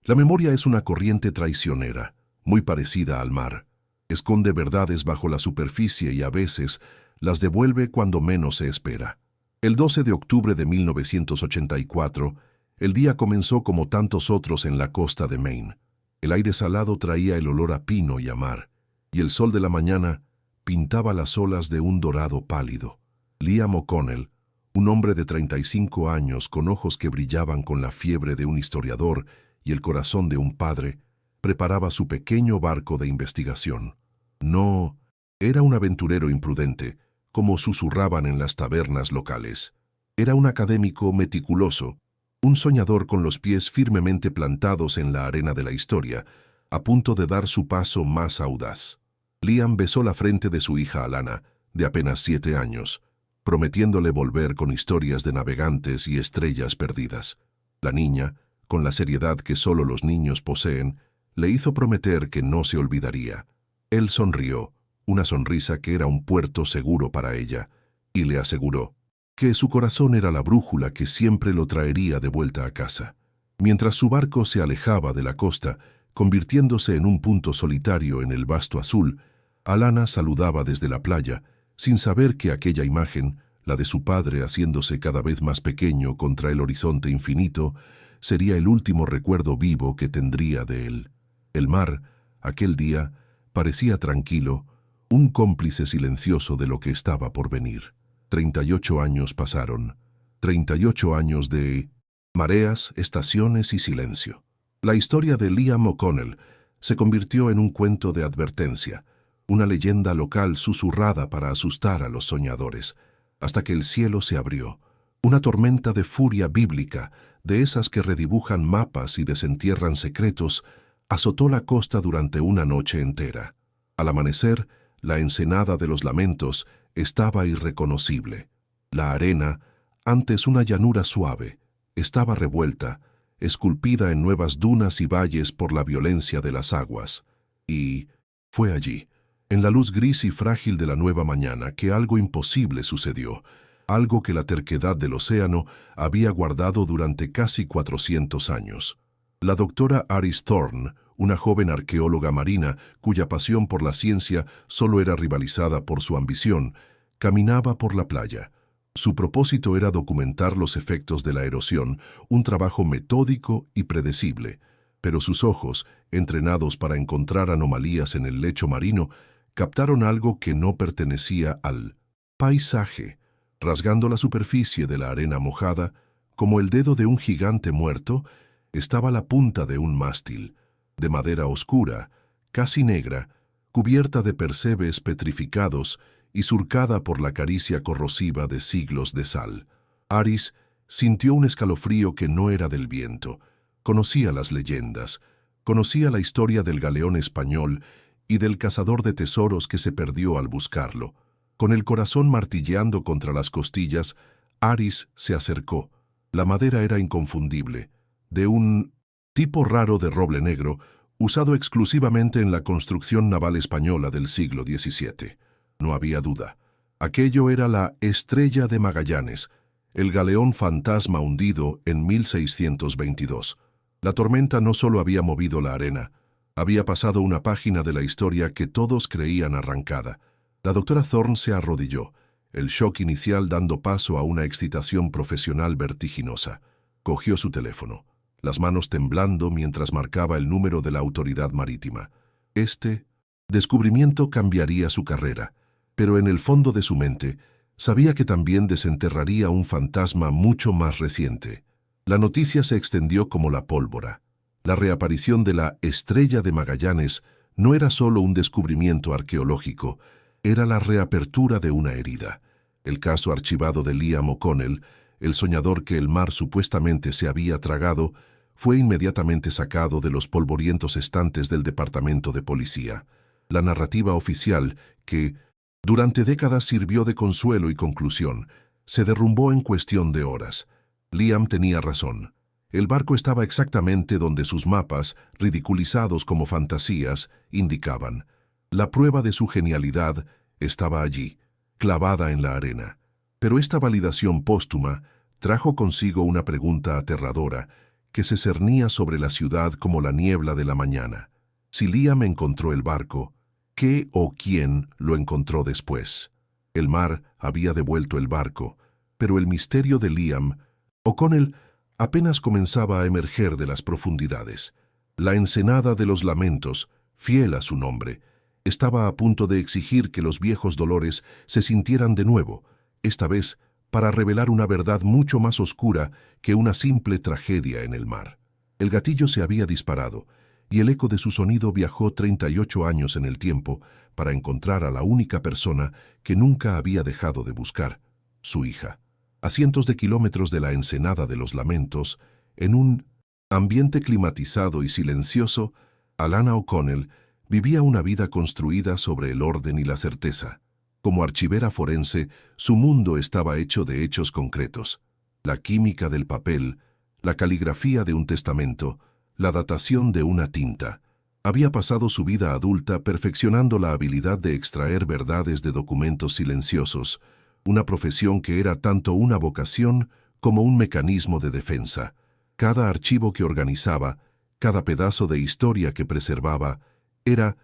La memoria es una corriente traicionera, muy parecida al mar. Esconde verdades bajo la superficie y a veces las devuelve cuando menos se espera. El 12 de octubre de 1984, el día comenzó como tantos otros en la costa de Maine. El aire salado traía el olor a pino y a mar, y el sol de la mañana pintaba las olas de un dorado pálido. Liam O'Connell, un hombre de 35 años con ojos que brillaban con la fiebre de un historiador y el corazón de un padre, preparaba su pequeño barco de investigación. No, era un aventurero imprudente, como susurraban en las tabernas locales. Era un académico meticuloso, un soñador con los pies firmemente plantados en la arena de la historia, a punto de dar su paso más audaz. Liam besó la frente de su hija Alana, de apenas 7 años, prometiéndole volver con historias de navegantes y estrellas perdidas. La niña, con la seriedad que solo los niños poseen, le hizo prometer que no se olvidaría. Él sonrió, una sonrisa que era un puerto seguro para ella, y le aseguró que su corazón era la brújula que siempre lo traería de vuelta a casa. Mientras su barco se alejaba de la costa, convirtiéndose en un punto solitario en el vasto azul, Alana saludaba desde la playa, sin saber que aquella imagen, la de su padre haciéndose cada vez más pequeño contra el horizonte infinito, sería el último recuerdo vivo que tendría de él. El mar, aquel día, parecía tranquilo, un cómplice silencioso de lo que estaba por venir. 38 años pasaron, 38 años de mareas, estaciones y silencio. La historia de Liam O'Connell se convirtió en un cuento de advertencia, una leyenda local susurrada para asustar a los soñadores, hasta que el cielo se abrió. Una tormenta de furia bíblica, de esas que redibujan mapas y desentierran secretos, azotó la costa durante una noche entera. Al amanecer, la ensenada de los lamentos estaba irreconocible. La arena, antes una llanura suave, estaba revuelta, esculpida en nuevas dunas y valles por la violencia de las aguas. Y fue allí, en la luz gris y frágil de la nueva mañana, que algo imposible sucedió, algo que la terquedad del océano había guardado durante casi 400 años. La doctora Aris Thorne, una joven arqueóloga marina cuya pasión por la ciencia solo era rivalizada por su ambición, caminaba por la playa. Su propósito era documentar los efectos de la erosión, un trabajo metódico y predecible, pero sus ojos, entrenados para encontrar anomalías en el lecho marino, captaron algo que no pertenecía al paisaje. Rasgando la superficie de la arena mojada, como el dedo de un gigante muerto, estaba la punta de un mástil, de madera oscura, casi negra, cubierta de percebes petrificados y surcada por la caricia corrosiva de siglos de sal. Aris sintió un escalofrío que no era del viento. Conocía las leyendas, conocía la historia del galeón español y del cazador de tesoros que se perdió al buscarlo. Con el corazón martilleando contra las costillas, Aris se acercó. La madera era inconfundible, de un tipo raro de roble negro, usado exclusivamente en la construcción naval española del siglo XVII. No había duda. Aquello era la Estrella de Magallanes, el galeón fantasma hundido en 1622. La tormenta no solo había movido la arena, había pasado una página de la historia que todos creían arrancada. La doctora Thorne se arrodilló, el shock inicial dando paso a una excitación profesional vertiginosa. Cogió su teléfono, las manos temblando mientras marcaba el número de la autoridad marítima. Este descubrimiento cambiaría su carrera, pero en el fondo de su mente sabía que también desenterraría un fantasma mucho más reciente. La noticia se extendió como la pólvora. La reaparición de la Estrella de Magallanes no era solo un descubrimiento arqueológico, era la reapertura de una herida. El caso archivado de Liam O'Connell, el soñador que el mar supuestamente se había tragado, fue inmediatamente sacado de los polvorientos estantes del departamento de policía. La narrativa oficial, que durante décadas sirvió de consuelo y conclusión, se derrumbó en cuestión de horas. Liam tenía razón. El barco estaba exactamente donde sus mapas, ridiculizados como fantasías, indicaban. La prueba de su genialidad estaba allí, clavada en la arena. Pero esta validación póstuma trajo consigo una pregunta aterradora que se cernía sobre la ciudad como la niebla de la mañana. Si Liam encontró el barco, ¿qué o quién lo encontró después? El mar había devuelto el barco, pero el misterio de Liam O'Connell apenas comenzaba a emerger de las profundidades. La ensenada de los lamentos, fiel a su nombre, estaba a punto de exigir que los viejos dolores se sintieran de nuevo, esta vez para revelar una verdad mucho más oscura que una simple tragedia en el mar. El gatillo se había disparado, y el eco de su sonido viajó 38 años en el tiempo para encontrar a la única persona que nunca había dejado de buscar, su hija. A cientos de kilómetros de la ensenada de los lamentos, en un ambiente climatizado y silencioso, Alana O'Connell vivía una vida construida sobre el orden y la certeza. Como archivera forense, su mundo estaba hecho de hechos concretos. La química del papel, la caligrafía de un testamento, la datación de una tinta. Había pasado su vida adulta perfeccionando la habilidad de extraer verdades de documentos silenciosos, una profesión que era tanto una vocación como un mecanismo de defensa. Cada archivo que organizaba, cada pedazo de historia que preservaba, era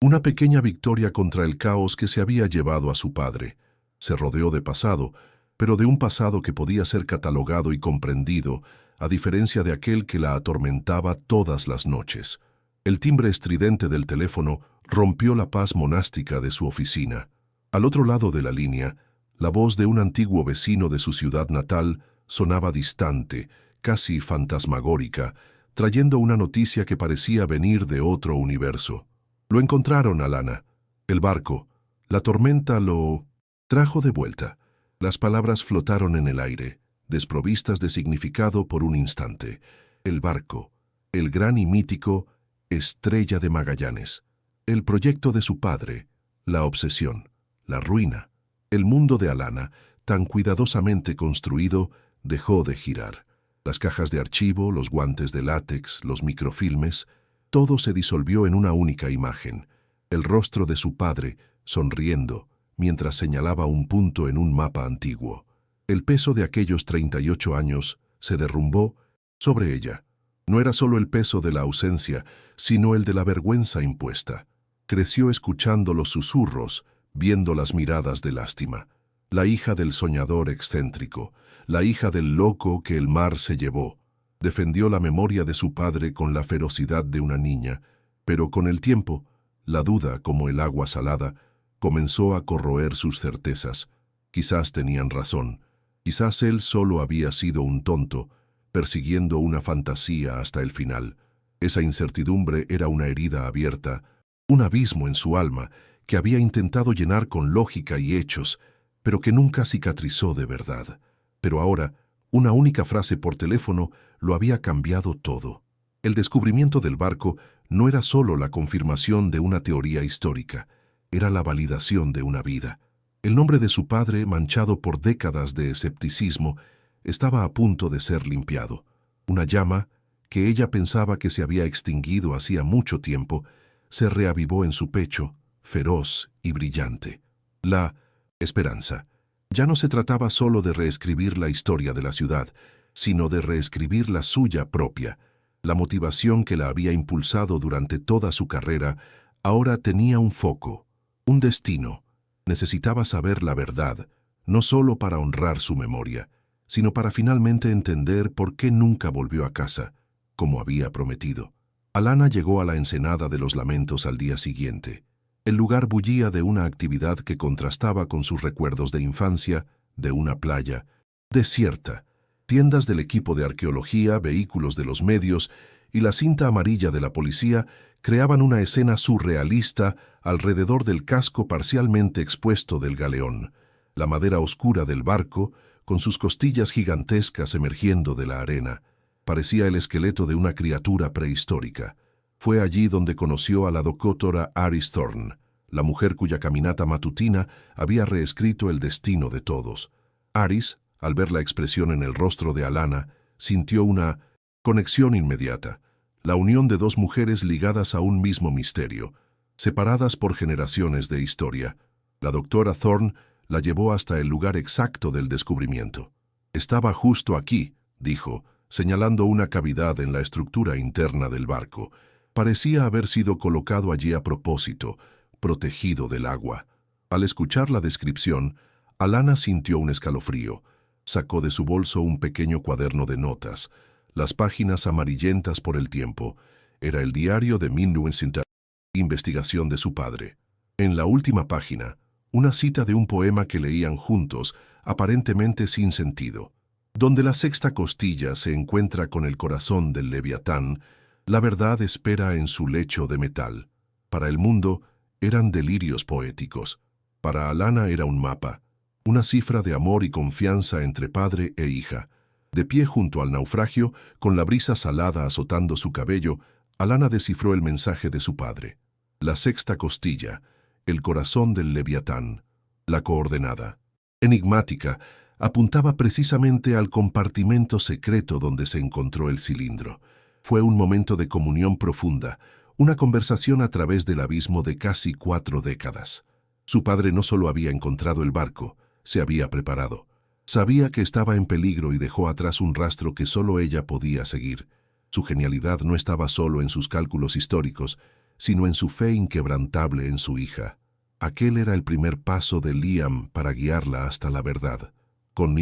una pequeña victoria contra el caos que se había llevado a su padre. Se rodeó de pasado, pero de un pasado que podía ser catalogado y comprendido, a diferencia de aquel que la atormentaba todas las noches. El timbre estridente del teléfono rompió la paz monástica de su oficina. Al otro lado de la línea, la voz de un antiguo vecino de su ciudad natal sonaba distante, casi fantasmagórica, trayendo una noticia que parecía venir de otro universo. Lo encontraron, Alana. El barco. La tormenta lo trajo de vuelta. Las palabras flotaron en el aire, desprovistas de significado por un instante. El barco. El gran y mítico Estrella de Magallanes. El proyecto de su padre. La obsesión. La ruina. El mundo de Alana, tan cuidadosamente construido, dejó de girar. Las cajas de archivo, los guantes de látex, los microfilmes, todo se disolvió en una única imagen. El rostro de su padre, sonriendo, mientras señalaba un punto en un mapa antiguo. El peso de aquellos 38 años se derrumbó sobre ella. No era solo el peso de la ausencia, sino el de la vergüenza impuesta. Creció escuchando los susurros, viendo las miradas de lástima. La hija del soñador excéntrico, la hija del loco que el mar se llevó. Defendió la memoria de su padre con la ferocidad de una niña, pero con el tiempo, la duda, como el agua salada, comenzó a corroer sus certezas. Quizás tenían razón, quizás él solo había sido un tonto, persiguiendo una fantasía hasta el final. Esa incertidumbre era una herida abierta, un abismo en su alma que había intentado llenar con lógica y hechos, pero que nunca cicatrizó de verdad. Pero ahora, una única frase por teléfono lo había cambiado todo. El descubrimiento del barco no era solo la confirmación de una teoría histórica, era la validación de una vida. El nombre de su padre, manchado por décadas de escepticismo, estaba a punto de ser limpiado. Una llama, que ella pensaba que se había extinguido hacía mucho tiempo, se reavivó en su pecho, feroz y brillante. La esperanza. Ya no se trataba solo de reescribir la historia de la ciudad, sino de reescribir la suya propia. La motivación que la había impulsado durante toda su carrera ahora tenía un foco, un destino. Necesitaba saber la verdad, no solo para honrar su memoria, sino para finalmente entender por qué nunca volvió a casa, como había prometido. Alana llegó a la ensenada de los lamentos al día siguiente. El lugar bullía de una actividad que contrastaba con sus recuerdos de infancia, de una playa desierta, tiendas del equipo de arqueología, vehículos de los medios y la cinta amarilla de la policía creaban una escena surrealista alrededor del casco parcialmente expuesto del galeón. La madera oscura del barco, con sus costillas gigantescas emergiendo de la arena, parecía el esqueleto de una criatura prehistórica. Fue allí donde conoció a la doctora Aris Thorne, la mujer cuya caminata matutina había reescrito el destino de todos. Aris, al ver la expresión en el rostro de Alana, sintió una conexión inmediata, la unión de dos mujeres ligadas a un mismo misterio, separadas por generaciones de historia. La doctora Thorne la llevó hasta el lugar exacto del descubrimiento. «Estaba justo aquí», dijo, señalando una cavidad en la estructura interna del barco. Parecía haber sido colocado allí a propósito, protegido del agua. Al escuchar la descripción, Alana sintió un escalofrío. Sacó de su bolso un pequeño cuaderno de notas, las páginas amarillentas por el tiempo. Era el diario de investigación de su padre. En la última página, una cita de un poema que leían juntos, aparentemente sin sentido. Donde la sexta costilla se encuentra con el corazón del Leviatán, la verdad espera en su lecho de metal. Para el mundo, eran delirios poéticos. Para Alana era un mapa, una cifra de amor y confianza entre padre e hija. De pie junto al naufragio, con la brisa salada azotando su cabello, Alana descifró el mensaje de su padre. La sexta costilla, el corazón del Leviatán, la coordenada. Enigmática, apuntaba precisamente al compartimento secreto donde se encontró el cilindro. Fue un momento de comunión profunda, una conversación a través del abismo de casi 4 décadas. Su padre no solo había encontrado el barco, se había preparado. Sabía que estaba en peligro y dejó atrás un rastro que solo ella podía seguir. Su genialidad no estaba solo en sus cálculos históricos, sino en su fe inquebrantable en su hija. Aquel era el primer paso de Liam para guiarla hasta la verdad. Con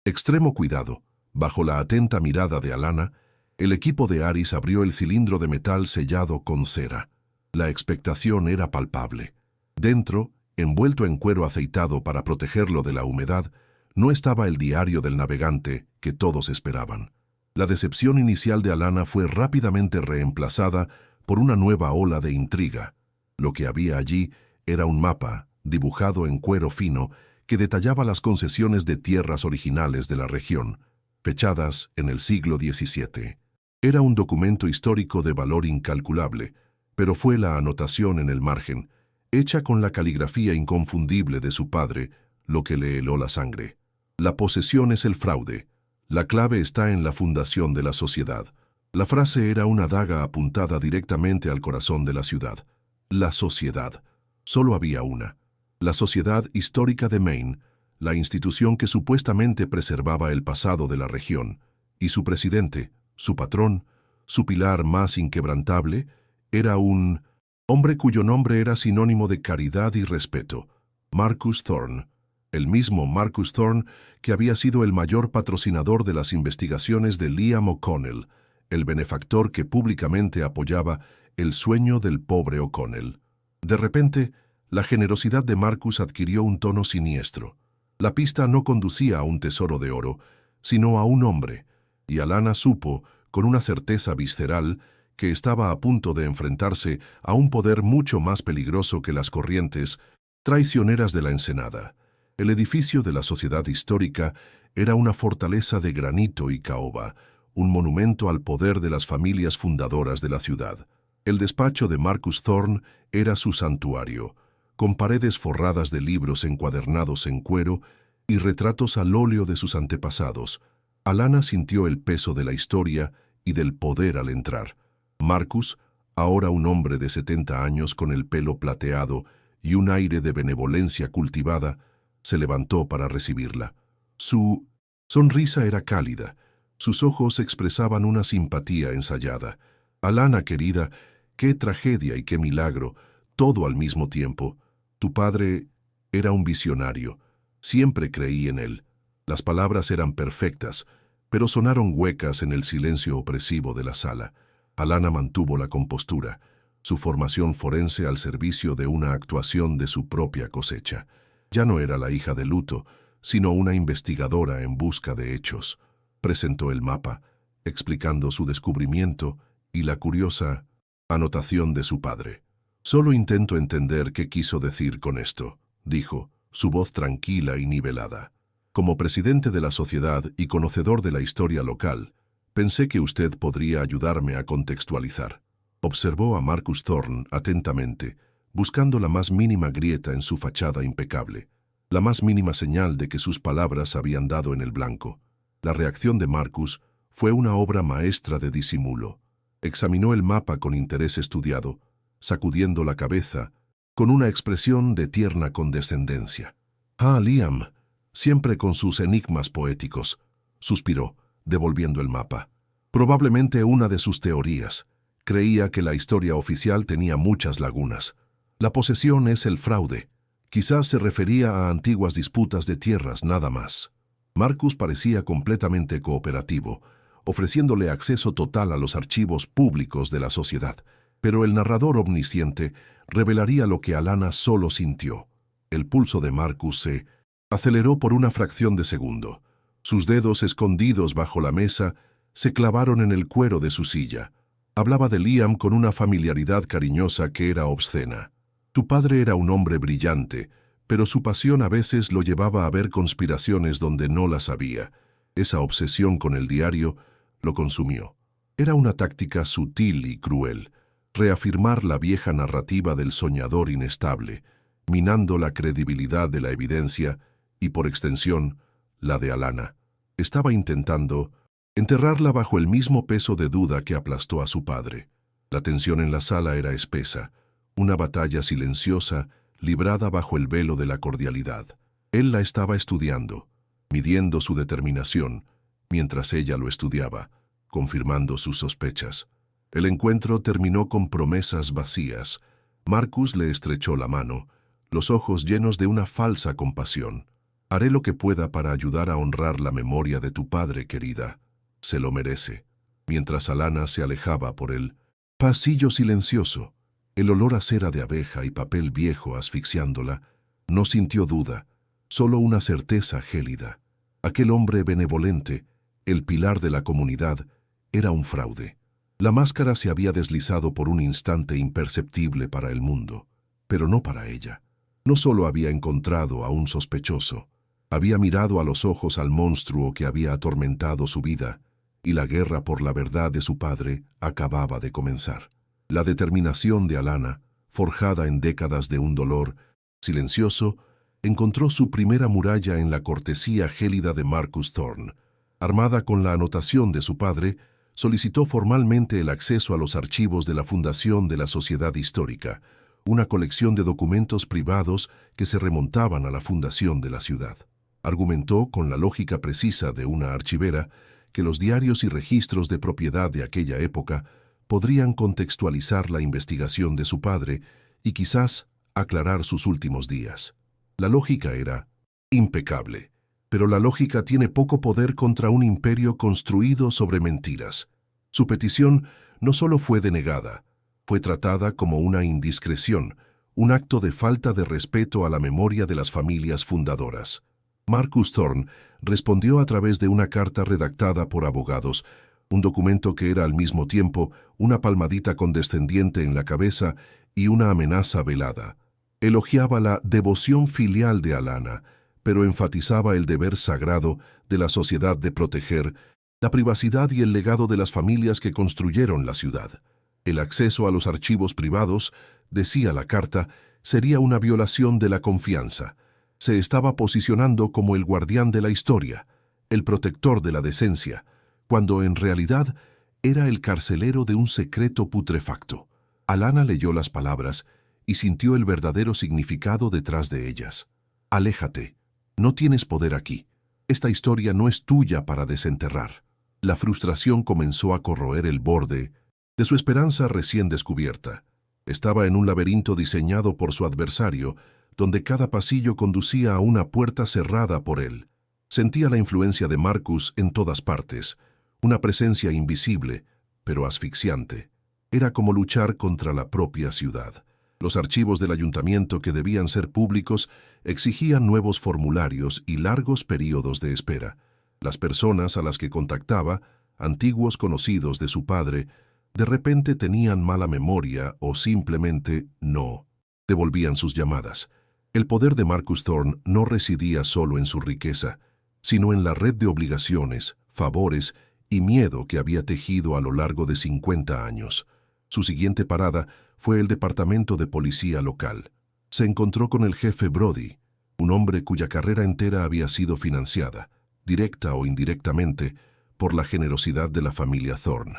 extremo cuidado, bajo la atenta mirada de Alana, el equipo de Aris abrió el cilindro de metal sellado con cera. La expectación era palpable. Dentro, envuelto en cuero aceitado para protegerlo de la humedad, no estaba el diario del navegante que todos esperaban. La decepción inicial de Alana fue rápidamente reemplazada por una nueva ola de intriga. Lo que había allí era un mapa, dibujado en cuero fino, que detallaba las concesiones de tierras originales de la región, fechadas en el siglo XVII. Era un documento histórico de valor incalculable, pero fue la anotación en el margen, hecha con la caligrafía inconfundible de su padre, lo que le heló la sangre. La posesión es el fraude. La clave está en la fundación de la sociedad. La frase era una daga apuntada directamente al corazón de la ciudad. La sociedad. Solo había una. La Sociedad Histórica de Maine, la institución que supuestamente preservaba el pasado de la región, y su presidente, su patrón, su pilar más inquebrantable, era un hombre cuyo nombre era sinónimo de caridad y respeto, Marcus Thorne, el mismo Marcus Thorne que había sido el mayor patrocinador de las investigaciones de Liam O'Connell, el benefactor que públicamente apoyaba el sueño del pobre O'Connell. De repente, la generosidad de Marcus adquirió un tono siniestro. La pista no conducía a un tesoro de oro, sino a un hombre, y Alana supo, con una certeza visceral, que estaba a punto de enfrentarse a un poder mucho más peligroso que las corrientes traicioneras de la Ensenada. El edificio de la Sociedad Histórica era una fortaleza de granito y caoba, un monumento al poder de las familias fundadoras de la ciudad. El despacho de Marcus Thorne era su santuario, con paredes forradas de libros encuadernados en cuero y retratos al óleo de sus antepasados. Alana sintió el peso de la historia y del poder al entrar. Marcus, ahora un hombre de 70 años con el pelo plateado y un aire de benevolencia cultivada, se levantó para recibirla. Su sonrisa era cálida, sus ojos expresaban una simpatía ensayada. Alana, querida, qué tragedia y qué milagro, todo al mismo tiempo. Tu padre era un visionario, siempre creí en él. Las palabras eran perfectas, pero sonaron huecas en el silencio opresivo de la sala. Alana mantuvo la compostura, su formación forense al servicio de una actuación de su propia cosecha. Ya no era la hija de luto, sino una investigadora en busca de hechos. Presentó el mapa, explicando su descubrimiento y la curiosa anotación de su padre. Solo intento entender qué quiso decir con esto, dijo, su voz tranquila y nivelada. Como presidente de la sociedad y conocedor de la historia local, pensé que usted podría ayudarme a contextualizar. Observó a Marcus Thorne atentamente, buscando la más mínima grieta en su fachada impecable, la más mínima señal de que sus palabras habían dado en el blanco. La reacción de Marcus fue una obra maestra de disimulo. Examinó el mapa con interés estudiado, sacudiendo la cabeza, con una expresión de tierna condescendencia. «Ah, Liam, siempre con sus enigmas poéticos», suspiró, devolviendo el mapa. Probablemente una de sus teorías. Creía que la historia oficial tenía muchas lagunas. La posesión es el fraude. Quizás se refería a antiguas disputas de tierras, nada más. Marcus parecía completamente cooperativo, ofreciéndole acceso total a los archivos públicos de la sociedad. Pero el narrador omnisciente revelaría lo que Alanna solo sintió. El pulso de Marcus se aceleró por una fracción de segundo. Sus dedos escondidos bajo la mesa se clavaron en el cuero de su silla. Hablaba de Liam con una familiaridad cariñosa que era obscena. Su padre era un hombre brillante, pero su pasión a veces lo llevaba a ver conspiraciones donde no las había. Esa obsesión con el diario lo consumió. Era una táctica sutil y cruel, reafirmar la vieja narrativa del soñador inestable, minando la credibilidad de la evidencia y, por extensión, la de Alanna. Estaba intentando enterrarla bajo el mismo peso de duda que aplastó a su padre. La tensión en la sala era espesa, una batalla silenciosa librada bajo el velo de la cordialidad. Él la estaba estudiando, midiendo su determinación, mientras ella lo estudiaba, confirmando sus sospechas. El encuentro terminó con promesas vacías. Marcus le estrechó la mano, los ojos llenos de una falsa compasión. «Haré lo que pueda para ayudar a honrar la memoria de tu padre, querida. Se lo merece». Mientras Alanna se alejaba por el pasillo silencioso, el olor a cera de abeja y papel viejo asfixiándola, no sintió duda, solo una certeza gélida. Aquel hombre benevolente, el pilar de la comunidad, era un fraude. La máscara se había deslizado por un instante imperceptible para el mundo, pero no para ella. No solo había encontrado a un sospechoso, había mirado a los ojos al monstruo que había atormentado su vida, y la guerra por la verdad de su padre acababa de comenzar. La determinación de Alanna, forjada en décadas de un dolor silencioso, encontró su primera muralla en la cortesía gélida de Marcus Thorne. Armada con la anotación de su padre, solicitó formalmente el acceso a los archivos de la Fundación de la Sociedad Histórica, una colección de documentos privados que se remontaban a la fundación de la ciudad. Argumentó, con la lógica precisa de una archivera, que los diarios y registros de propiedad de aquella época podrían contextualizar la investigación de su padre y quizás aclarar sus últimos días. La lógica era impecable, pero la lógica tiene poco poder contra un imperio construido sobre mentiras. Su petición no solo fue denegada, fue tratada como una indiscreción, un acto de falta de respeto a la memoria de las familias fundadoras. Marcus Thorne respondió a través de una carta redactada por abogados, un documento que era al mismo tiempo una palmadita condescendiente en la cabeza y una amenaza velada. Elogiaba la devoción filial de Alanna, pero enfatizaba el deber sagrado de la sociedad de proteger la privacidad y el legado de las familias que construyeron la ciudad. El acceso a los archivos privados, decía la carta, sería una violación de la confianza. Se estaba posicionando como el guardián de la historia, el protector de la decencia, cuando en realidad era el carcelero de un secreto putrefacto. Alanna leyó las palabras y sintió el verdadero significado detrás de ellas. «Aléjate. No tienes poder aquí. Esta historia no es tuya para desenterrar». La frustración comenzó a corroer el borde de su esperanza recién descubierta. Estaba en un laberinto diseñado por su adversario, donde cada pasillo conducía a una puerta cerrada por él. Sentía la influencia de Marcus en todas partes, una presencia invisible, pero asfixiante. Era como luchar contra la propia ciudad. Los archivos del ayuntamiento, que debían ser públicos, exigían nuevos formularios y largos períodos de espera. Las personas a las que contactaba, antiguos conocidos de su padre, de repente tenían mala memoria o simplemente no devolvían sus llamadas. El poder de Marcus Thorne no residía solo en su riqueza, sino en la red de obligaciones, favores y miedo que había tejido a lo largo de 50 años. Su siguiente parada fue el departamento de policía local. Se encontró con el jefe Brody, un hombre cuya carrera entera había sido financiada, directa o indirectamente, por la generosidad de la familia Thorne.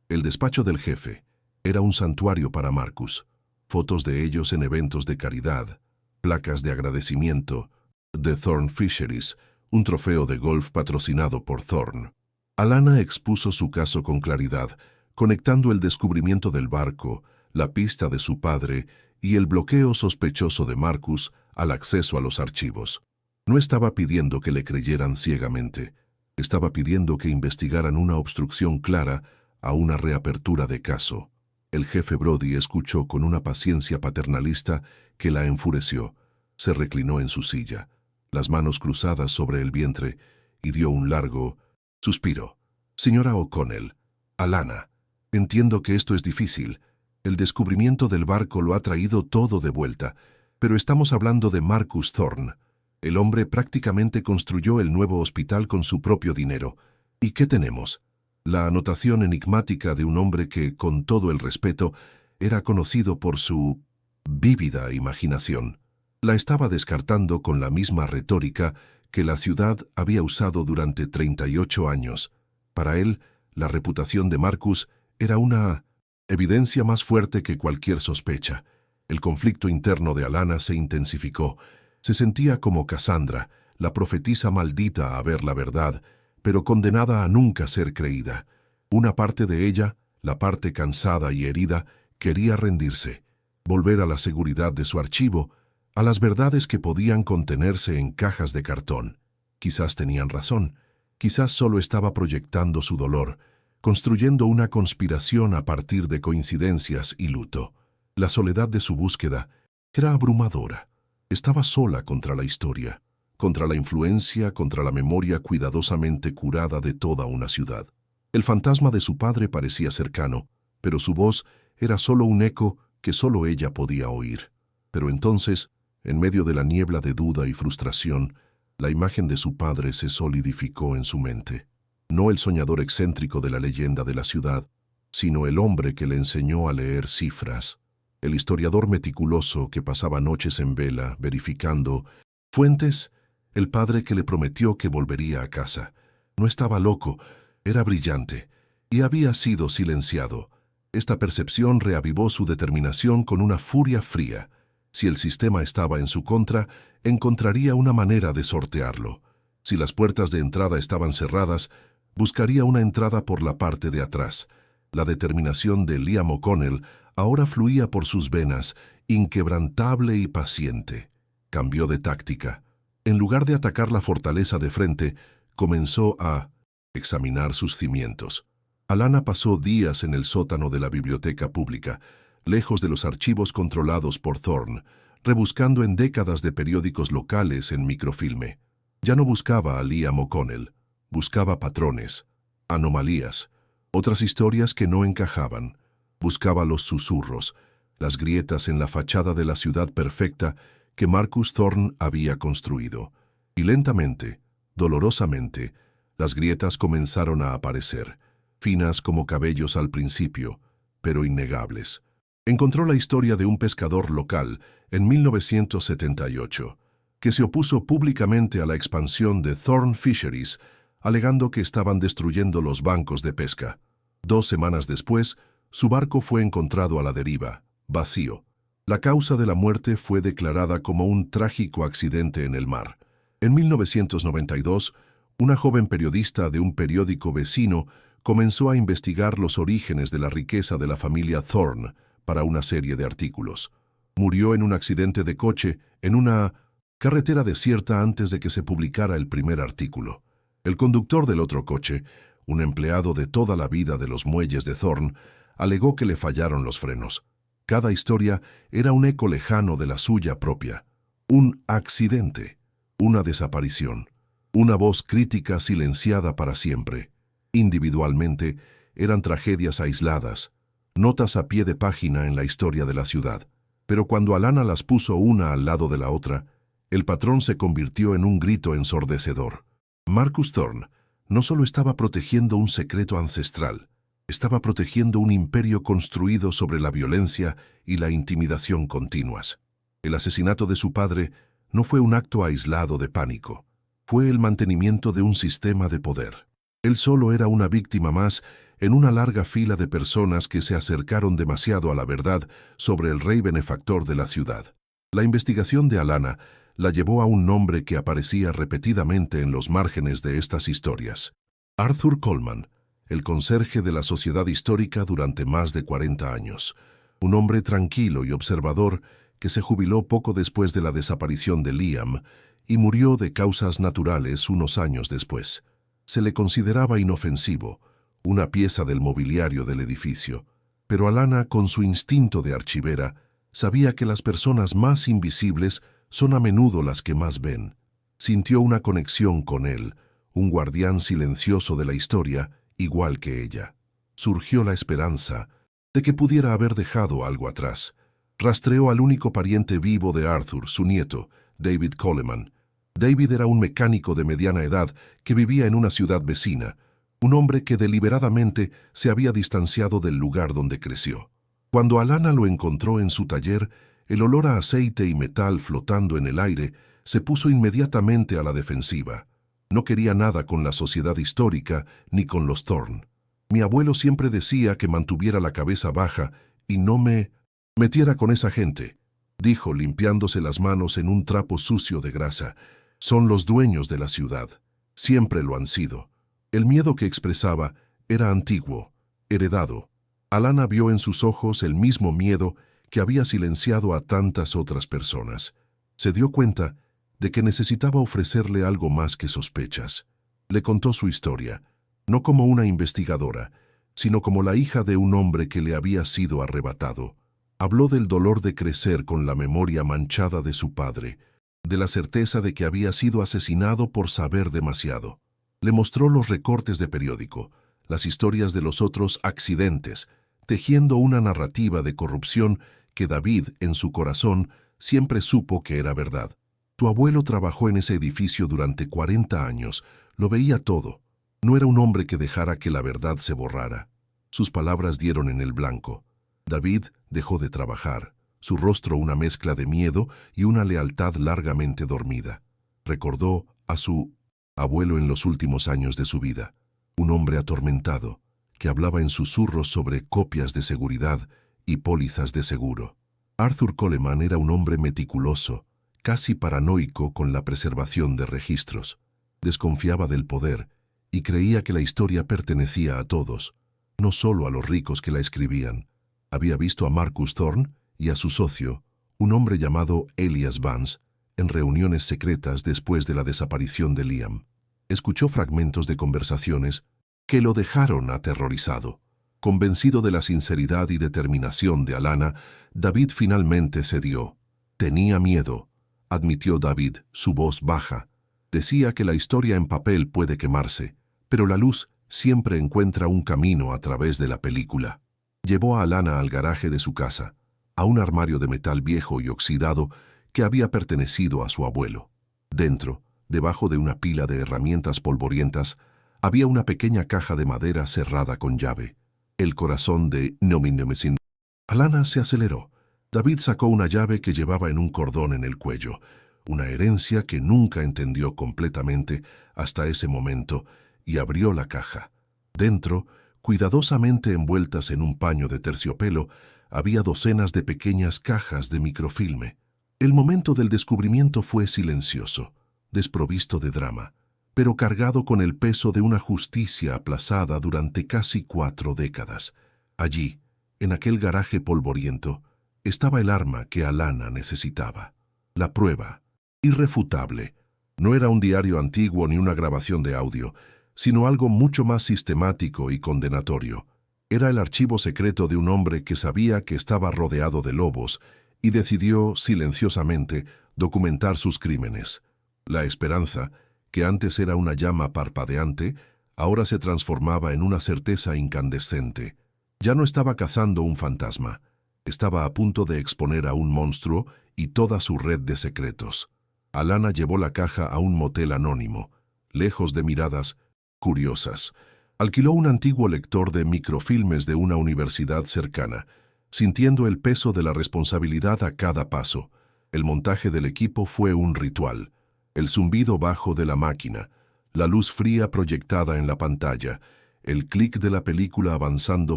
El despacho del jefe era un santuario para Marcus. Fotos de ellos en eventos de caridad, placas de agradecimiento, de Thorne Fisheries, un trofeo de golf patrocinado por Thorne. Alana expuso su caso con claridad, conectando el descubrimiento del barco, la pista de su padre y el bloqueo sospechoso de Marcus al acceso a los archivos. No estaba pidiendo que le creyeran ciegamente, estaba pidiendo que investigaran una obstrucción clara a una reapertura de caso. El jefe Brody escuchó con una paciencia paternalista que la enfureció. Se reclinó en su silla, las manos cruzadas sobre el vientre, y dio un largo suspiro. Señora O'Connell, Alana, entiendo que esto es difícil. El descubrimiento del barco lo ha traído todo de vuelta, pero estamos hablando de Marcus Thorne. El hombre prácticamente construyó el nuevo hospital con su propio dinero. ¿Y qué tenemos? La anotación enigmática de un hombre que, con todo el respeto, era conocido por su vívida imaginación. La estaba descartando con la misma retórica que la ciudad había usado durante 38 años. Para él, la reputación de Marcus era una evidencia más fuerte que cualquier sospecha. El conflicto interno de Alana se intensificó. Se sentía como Cassandra, la profetisa maldita a ver la verdad, pero condenada a nunca ser creída. Una parte de ella, la parte cansada y herida, quería rendirse, volver a la seguridad de su archivo, a las verdades que podían contenerse en cajas de cartón. Quizás tenían razón, quizás solo estaba proyectando su dolor, construyendo una conspiración a partir de coincidencias y luto. La soledad de su búsqueda era abrumadora. Estaba sola contra la historia, contra la influencia, contra la memoria cuidadosamente curada de toda una ciudad. El fantasma de su padre parecía cercano, pero su voz era solo un eco que solo ella podía oír. Pero entonces, en medio de la niebla de duda y frustración, la imagen de su padre se solidificó en su mente. No el soñador excéntrico de la leyenda de la ciudad, sino el hombre que le enseñó a leer cifras. El historiador meticuloso que pasaba noches en vela, verificando fuentes, el padre que le prometió que volvería a casa. No estaba loco, era brillante, y había sido silenciado. Esta percepción reavivó su determinación con una furia fría. Si el sistema estaba en su contra, encontraría una manera de sortearlo. Si las puertas de entrada estaban cerradas, buscaría una entrada por la parte de atrás. La determinación de Liam O'Connell ahora fluía por sus venas, inquebrantable y paciente. Cambió de táctica. En lugar de atacar la fortaleza de frente, comenzó a examinar sus cimientos. Alana pasó días en el sótano de la biblioteca pública, lejos de los archivos controlados por Thorne, rebuscando en décadas de periódicos locales en microfilme. Ya no buscaba a Liam O'Connell, buscaba patrones, anomalías, otras historias que no encajaban. Buscaba los susurros, las grietas en la fachada de la ciudad perfecta que Marcus Thorne había construido. Y lentamente, dolorosamente, las grietas comenzaron a aparecer, finas como cabellos al principio, pero innegables. Encontró la historia de un pescador local en 1978, que se opuso públicamente a la expansión de Thorne Fisheries, alegando que estaban destruyendo los bancos de pesca. 2 semanas después, su barco fue encontrado a la deriva, vacío. La causa de la muerte fue declarada como un trágico accidente en el mar. En 1992, una joven periodista de un periódico vecino comenzó a investigar los orígenes de la riqueza de la familia Thorne para una serie de artículos. Murió en un accidente de coche en una carretera desierta antes de que se publicara el primer artículo. El conductor del otro coche, un empleado de toda la vida de los muelles de Thorne, alegó que le fallaron los frenos. Cada historia era un eco lejano de la suya propia. Un accidente, una desaparición, una voz crítica silenciada para siempre. Individualmente, eran tragedias aisladas, notas a pie de página en la historia de la ciudad. Pero cuando Alana las puso una al lado de la otra, el patrón se convirtió en un grito ensordecedor. Marcus Thorne no solo estaba protegiendo un secreto ancestral, estaba protegiendo un imperio construido sobre la violencia y la intimidación continuas. El asesinato de su padre no fue un acto aislado de pánico, fue el mantenimiento de un sistema de poder. Él solo era una víctima más en una larga fila de personas que se acercaron demasiado a la verdad sobre el rey benefactor de la ciudad. La investigación de Alana la llevó a un nombre que aparecía repetidamente en los márgenes de estas historias: Arthur Coleman, el conserje de la Sociedad Histórica durante más de 40 años, un hombre tranquilo y observador que se jubiló poco después de la desaparición de Liam y murió de causas naturales unos años después. Se le consideraba inofensivo, una pieza del mobiliario del edificio, pero Alana, con su instinto de archivera, sabía que las personas más invisibles son a menudo las que más ven. Sintió una conexión con él, un guardián silencioso de la historia, igual que ella. Surgió la esperanza de que pudiera haber dejado algo atrás. Rastreó al único pariente vivo de Arthur, su nieto, David Coleman. David era un mecánico de mediana edad que vivía en una ciudad vecina, un hombre que deliberadamente se había distanciado del lugar donde creció. Cuando Alana lo encontró en su taller, el olor a aceite y metal flotando en el aire se puso inmediatamente a la defensiva. No quería nada con la sociedad histórica ni con los Thorne. Mi abuelo siempre decía que mantuviera la cabeza baja y no me metiera con esa gente, dijo limpiándose las manos en un trapo sucio de grasa. Son los dueños de la ciudad. Siempre lo han sido. El miedo que expresaba era antiguo, heredado. Alana vio en sus ojos el mismo miedo que había silenciado a tantas otras personas. Se dio cuenta de que necesitaba ofrecerle algo más que sospechas. Le contó su historia, no como una investigadora, sino como la hija de un hombre que le había sido arrebatado. Habló del dolor de crecer con la memoria manchada de su padre, de la certeza de que había sido asesinado por saber demasiado. Le mostró los recortes de periódico, las historias de los otros accidentes, tejiendo una narrativa de corrupción que David, en su corazón, siempre supo que era verdad. Tu abuelo trabajó en ese edificio durante 40 años, lo veía todo. No era un hombre que dejara que la verdad se borrara. Sus palabras dieron en el blanco. David dejó de trabajar, su rostro una mezcla de miedo y una lealtad largamente dormida. Recordó a su abuelo en los últimos años de su vida, un hombre atormentado, que hablaba en susurros sobre copias de seguridad y pólizas de seguro. Arthur Coleman era un hombre meticuloso, casi paranoico con la preservación de registros. Desconfiaba del poder y creía que la historia pertenecía a todos, no solo a los ricos que la escribían. Había visto a Marcus Thorne y a su socio, un hombre llamado Elias Vance, en reuniones secretas después de la desaparición de Liam. Escuchó fragmentos de conversaciones que lo dejaron aterrorizado. Convencido de la sinceridad y determinación de Alana, David finalmente cedió. Tenía miedo, admitió David, su voz baja. Decía que la historia en papel puede quemarse, pero la luz siempre encuentra un camino a través de la película. Llevó a Alana al garaje de su casa, a un armario de metal viejo y oxidado que había pertenecido a su abuelo. Dentro, debajo de una pila de herramientas polvorientas, había una pequeña caja de madera cerrada con llave. El corazón de Nominemesin. Alana se aceleró. David sacó una llave que llevaba en un cordón en el cuello, una herencia que nunca entendió completamente hasta ese momento, y abrió la caja. Dentro, cuidadosamente envueltas en un paño de terciopelo, había docenas de pequeñas cajas de microfilme. El momento del descubrimiento fue silencioso, desprovisto de drama, pero cargado con el peso de una justicia aplazada durante casi 4 décadas. Allí, en aquel garaje polvoriento, estaba el arma que Alana necesitaba. La prueba, irrefutable. No era un diario antiguo ni una grabación de audio, sino algo mucho más sistemático y condenatorio. Era el archivo secreto de un hombre que sabía que estaba rodeado de lobos y decidió, silenciosamente, documentar sus crímenes. La esperanza, que antes era una llama parpadeante, ahora se transformaba en una certeza incandescente. Ya no estaba cazando un fantasma. Estaba a punto de exponer a un monstruo y toda su red de secretos. Alana llevó la caja a un motel anónimo, lejos de miradas curiosas. Alquiló un antiguo lector de microfilmes de una universidad cercana, sintiendo el peso de la responsabilidad a cada paso. El montaje del equipo fue un ritual. El zumbido bajo de la máquina, la luz fría proyectada en la pantalla, el clic de la película avanzando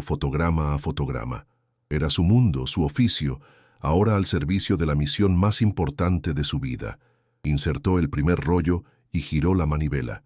fotograma a fotograma. Era su mundo, su oficio, ahora al servicio de la misión más importante de su vida. Insertó el primer rollo y giró la manivela.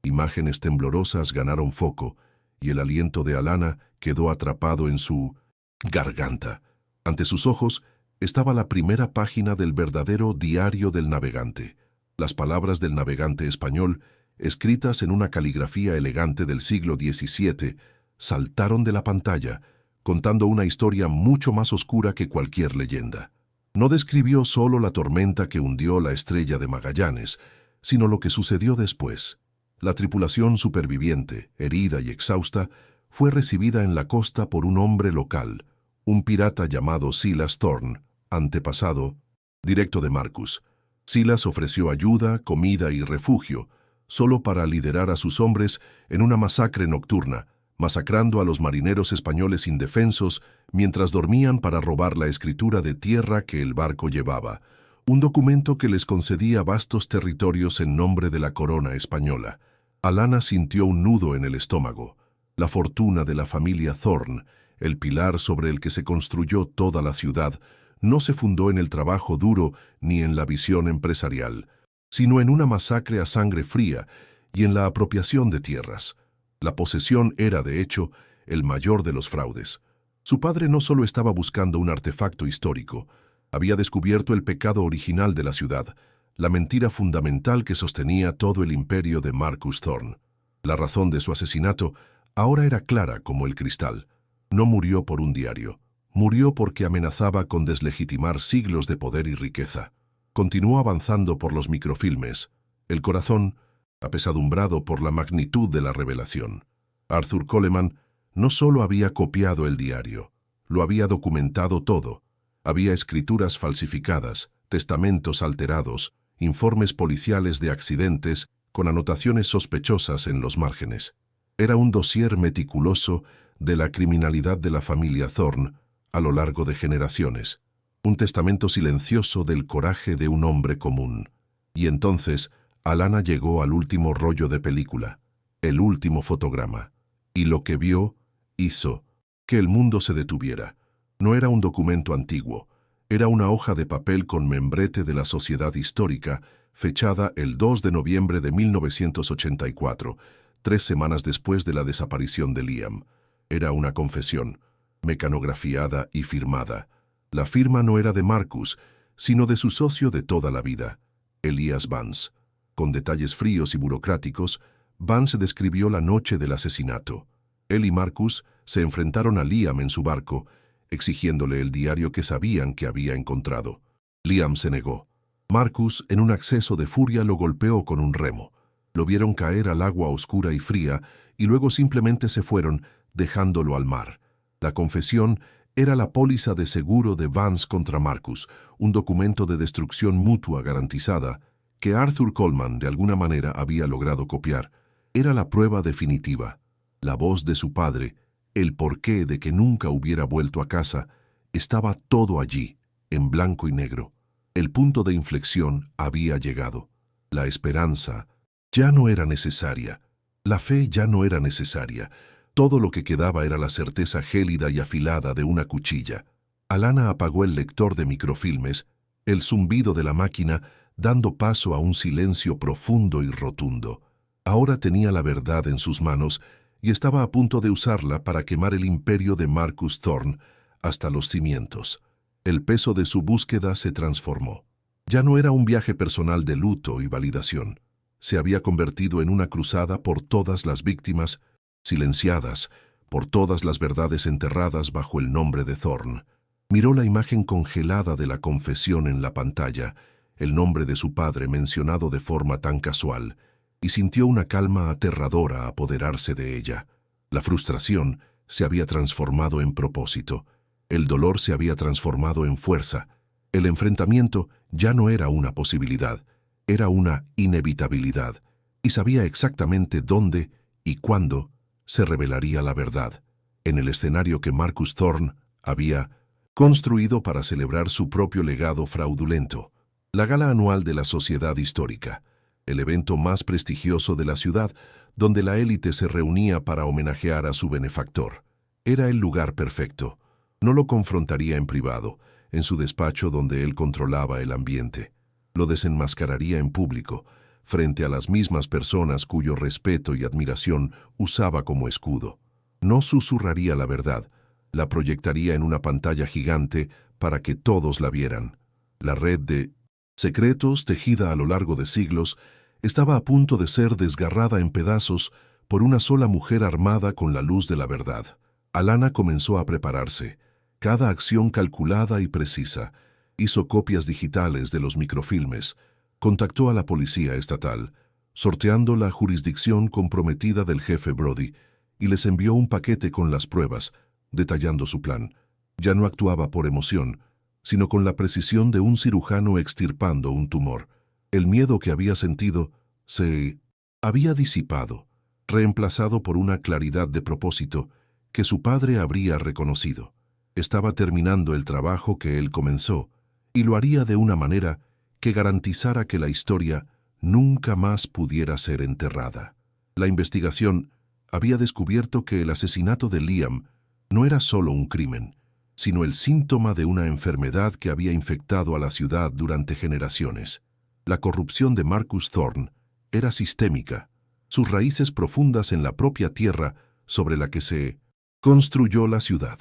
Imágenes temblorosas ganaron foco, y el aliento de Alana quedó atrapado en su garganta. Ante sus ojos estaba la primera página del verdadero Diario del Navegante. Las palabras del navegante español, escritas en una caligrafía elegante del siglo XVII, saltaron de la pantalla, contando una historia mucho más oscura que cualquier leyenda. No describió solo la tormenta que hundió la Estrella de Magallanes, sino lo que sucedió después. La tripulación superviviente, herida y exhausta, fue recibida en la costa por un hombre local, un pirata llamado Silas Thorne, antepasado directo de Marcus. Silas ofreció ayuda, comida y refugio, solo para liderar a sus hombres en una masacre nocturna, masacrando a los marineros españoles indefensos mientras dormían para robar la escritura de tierra que el barco llevaba, un documento que les concedía vastos territorios en nombre de la corona española. Alana sintió un nudo en el estómago. La fortuna de la familia Thorne, el pilar sobre el que se construyó toda la ciudad, no se fundó en el trabajo duro ni en la visión empresarial, sino en una masacre a sangre fría y en la apropiación de tierras. La posesión era, de hecho, el mayor de los fraudes. Su padre no solo estaba buscando un artefacto histórico, había descubierto el pecado original de la ciudad, la mentira fundamental que sostenía todo el imperio de Marcus Thorne. La razón de su asesinato ahora era clara como el cristal. No murió por un diario. Murió porque amenazaba con deslegitimar siglos de poder y riqueza. Continuó avanzando por los microfilmes, el corazón apesadumbrado por la magnitud de la revelación. Arthur Coleman no solo había copiado el diario, lo había documentado todo. Había escrituras falsificadas, testamentos alterados, informes policiales de accidentes con anotaciones sospechosas en los márgenes. Era un dossier meticuloso de la criminalidad de la familia Thorne a lo largo de generaciones, un testamento silencioso del coraje de un hombre común. Y entonces Alana llegó al último rollo de película, el último fotograma, y lo que vio hizo que el mundo se detuviera. No era un documento antiguo, era una hoja de papel con membrete de la Sociedad Histórica, fechada el 2 de noviembre de 1984, 3 semanas después de la desaparición de Liam. Era una confesión, mecanografiada y firmada. La firma no era de Marcus, sino de su socio de toda la vida, Elias Vance. Con detalles fríos y burocráticos, Vance describió la noche del asesinato. Él y Marcus se enfrentaron a Liam en su barco, exigiéndole el diario que sabían que había encontrado. Liam se negó. Marcus, en un acceso de furia, lo golpeó con un remo. Lo vieron caer al agua oscura y fría, y luego simplemente se fueron, dejándolo al mar. La confesión era la póliza de seguro de Vance contra Marcus, un documento de destrucción mutua garantizada que Arthur Coleman de alguna manera había logrado copiar. Era la prueba definitiva. La voz de su padre, el porqué de que nunca hubiera vuelto a casa, estaba todo allí, en blanco y negro. El punto de inflexión había llegado. La esperanza ya no era necesaria. La fe ya no era necesaria. Todo lo que quedaba era la certeza gélida y afilada de una cuchilla. Alana apagó el lector de microfilmes, el zumbido de la máquina, dando paso a un silencio profundo y rotundo. Ahora tenía la verdad en sus manos y estaba a punto de usarla para quemar el imperio de Marcus Thorne hasta los cimientos. El peso de su búsqueda se transformó. Ya no era un viaje personal de luto y validación. Se había convertido en una cruzada por todas las víctimas silenciadas, por todas las verdades enterradas bajo el nombre de Thorne. Miró la imagen congelada de la confesión en la pantalla, el nombre de su padre mencionado de forma tan casual, y sintió una calma aterradora apoderarse de ella. La frustración se había transformado en propósito, el dolor se había transformado en fuerza. El enfrentamiento ya no era una posibilidad, era una inevitabilidad, y sabía exactamente dónde y cuándo se revelaría la verdad, en el escenario que Marcus Thorne había construido para celebrar su propio legado fraudulento. La gala anual de la Sociedad Histórica, el evento más prestigioso de la ciudad, donde la élite se reunía para homenajear a su benefactor. Era el lugar perfecto. No lo confrontaría en privado, en su despacho donde él controlaba el ambiente. Lo desenmascararía en público, frente a las mismas personas cuyo respeto y admiración usaba como escudo. No susurraría la verdad, la proyectaría en una pantalla gigante para que todos la vieran. La red de secretos tejida a lo largo de siglos estaba a punto de ser desgarrada en pedazos por una sola mujer armada con la luz de la verdad. Alana comenzó a prepararse, cada acción calculada y precisa. Hizo copias digitales de los microfilmes, contactó a la policía estatal, sorteando la jurisdicción comprometida del jefe Brody, y les envió un paquete con las pruebas, detallando su plan. Ya no actuaba por emoción, sino con la precisión de un cirujano extirpando un tumor. El miedo que había sentido se había disipado, reemplazado por una claridad de propósito que su padre habría reconocido. Estaba terminando el trabajo que él comenzó, y lo haría de una manera que garantizara que la historia nunca más pudiera ser enterrada. La investigación había descubierto que el asesinato de Liam no era solo un crimen, sino el síntoma de una enfermedad que había infectado a la ciudad durante generaciones. La corrupción de Marcus Thorne era sistémica, sus raíces profundas en la propia tierra sobre la que se construyó la ciudad.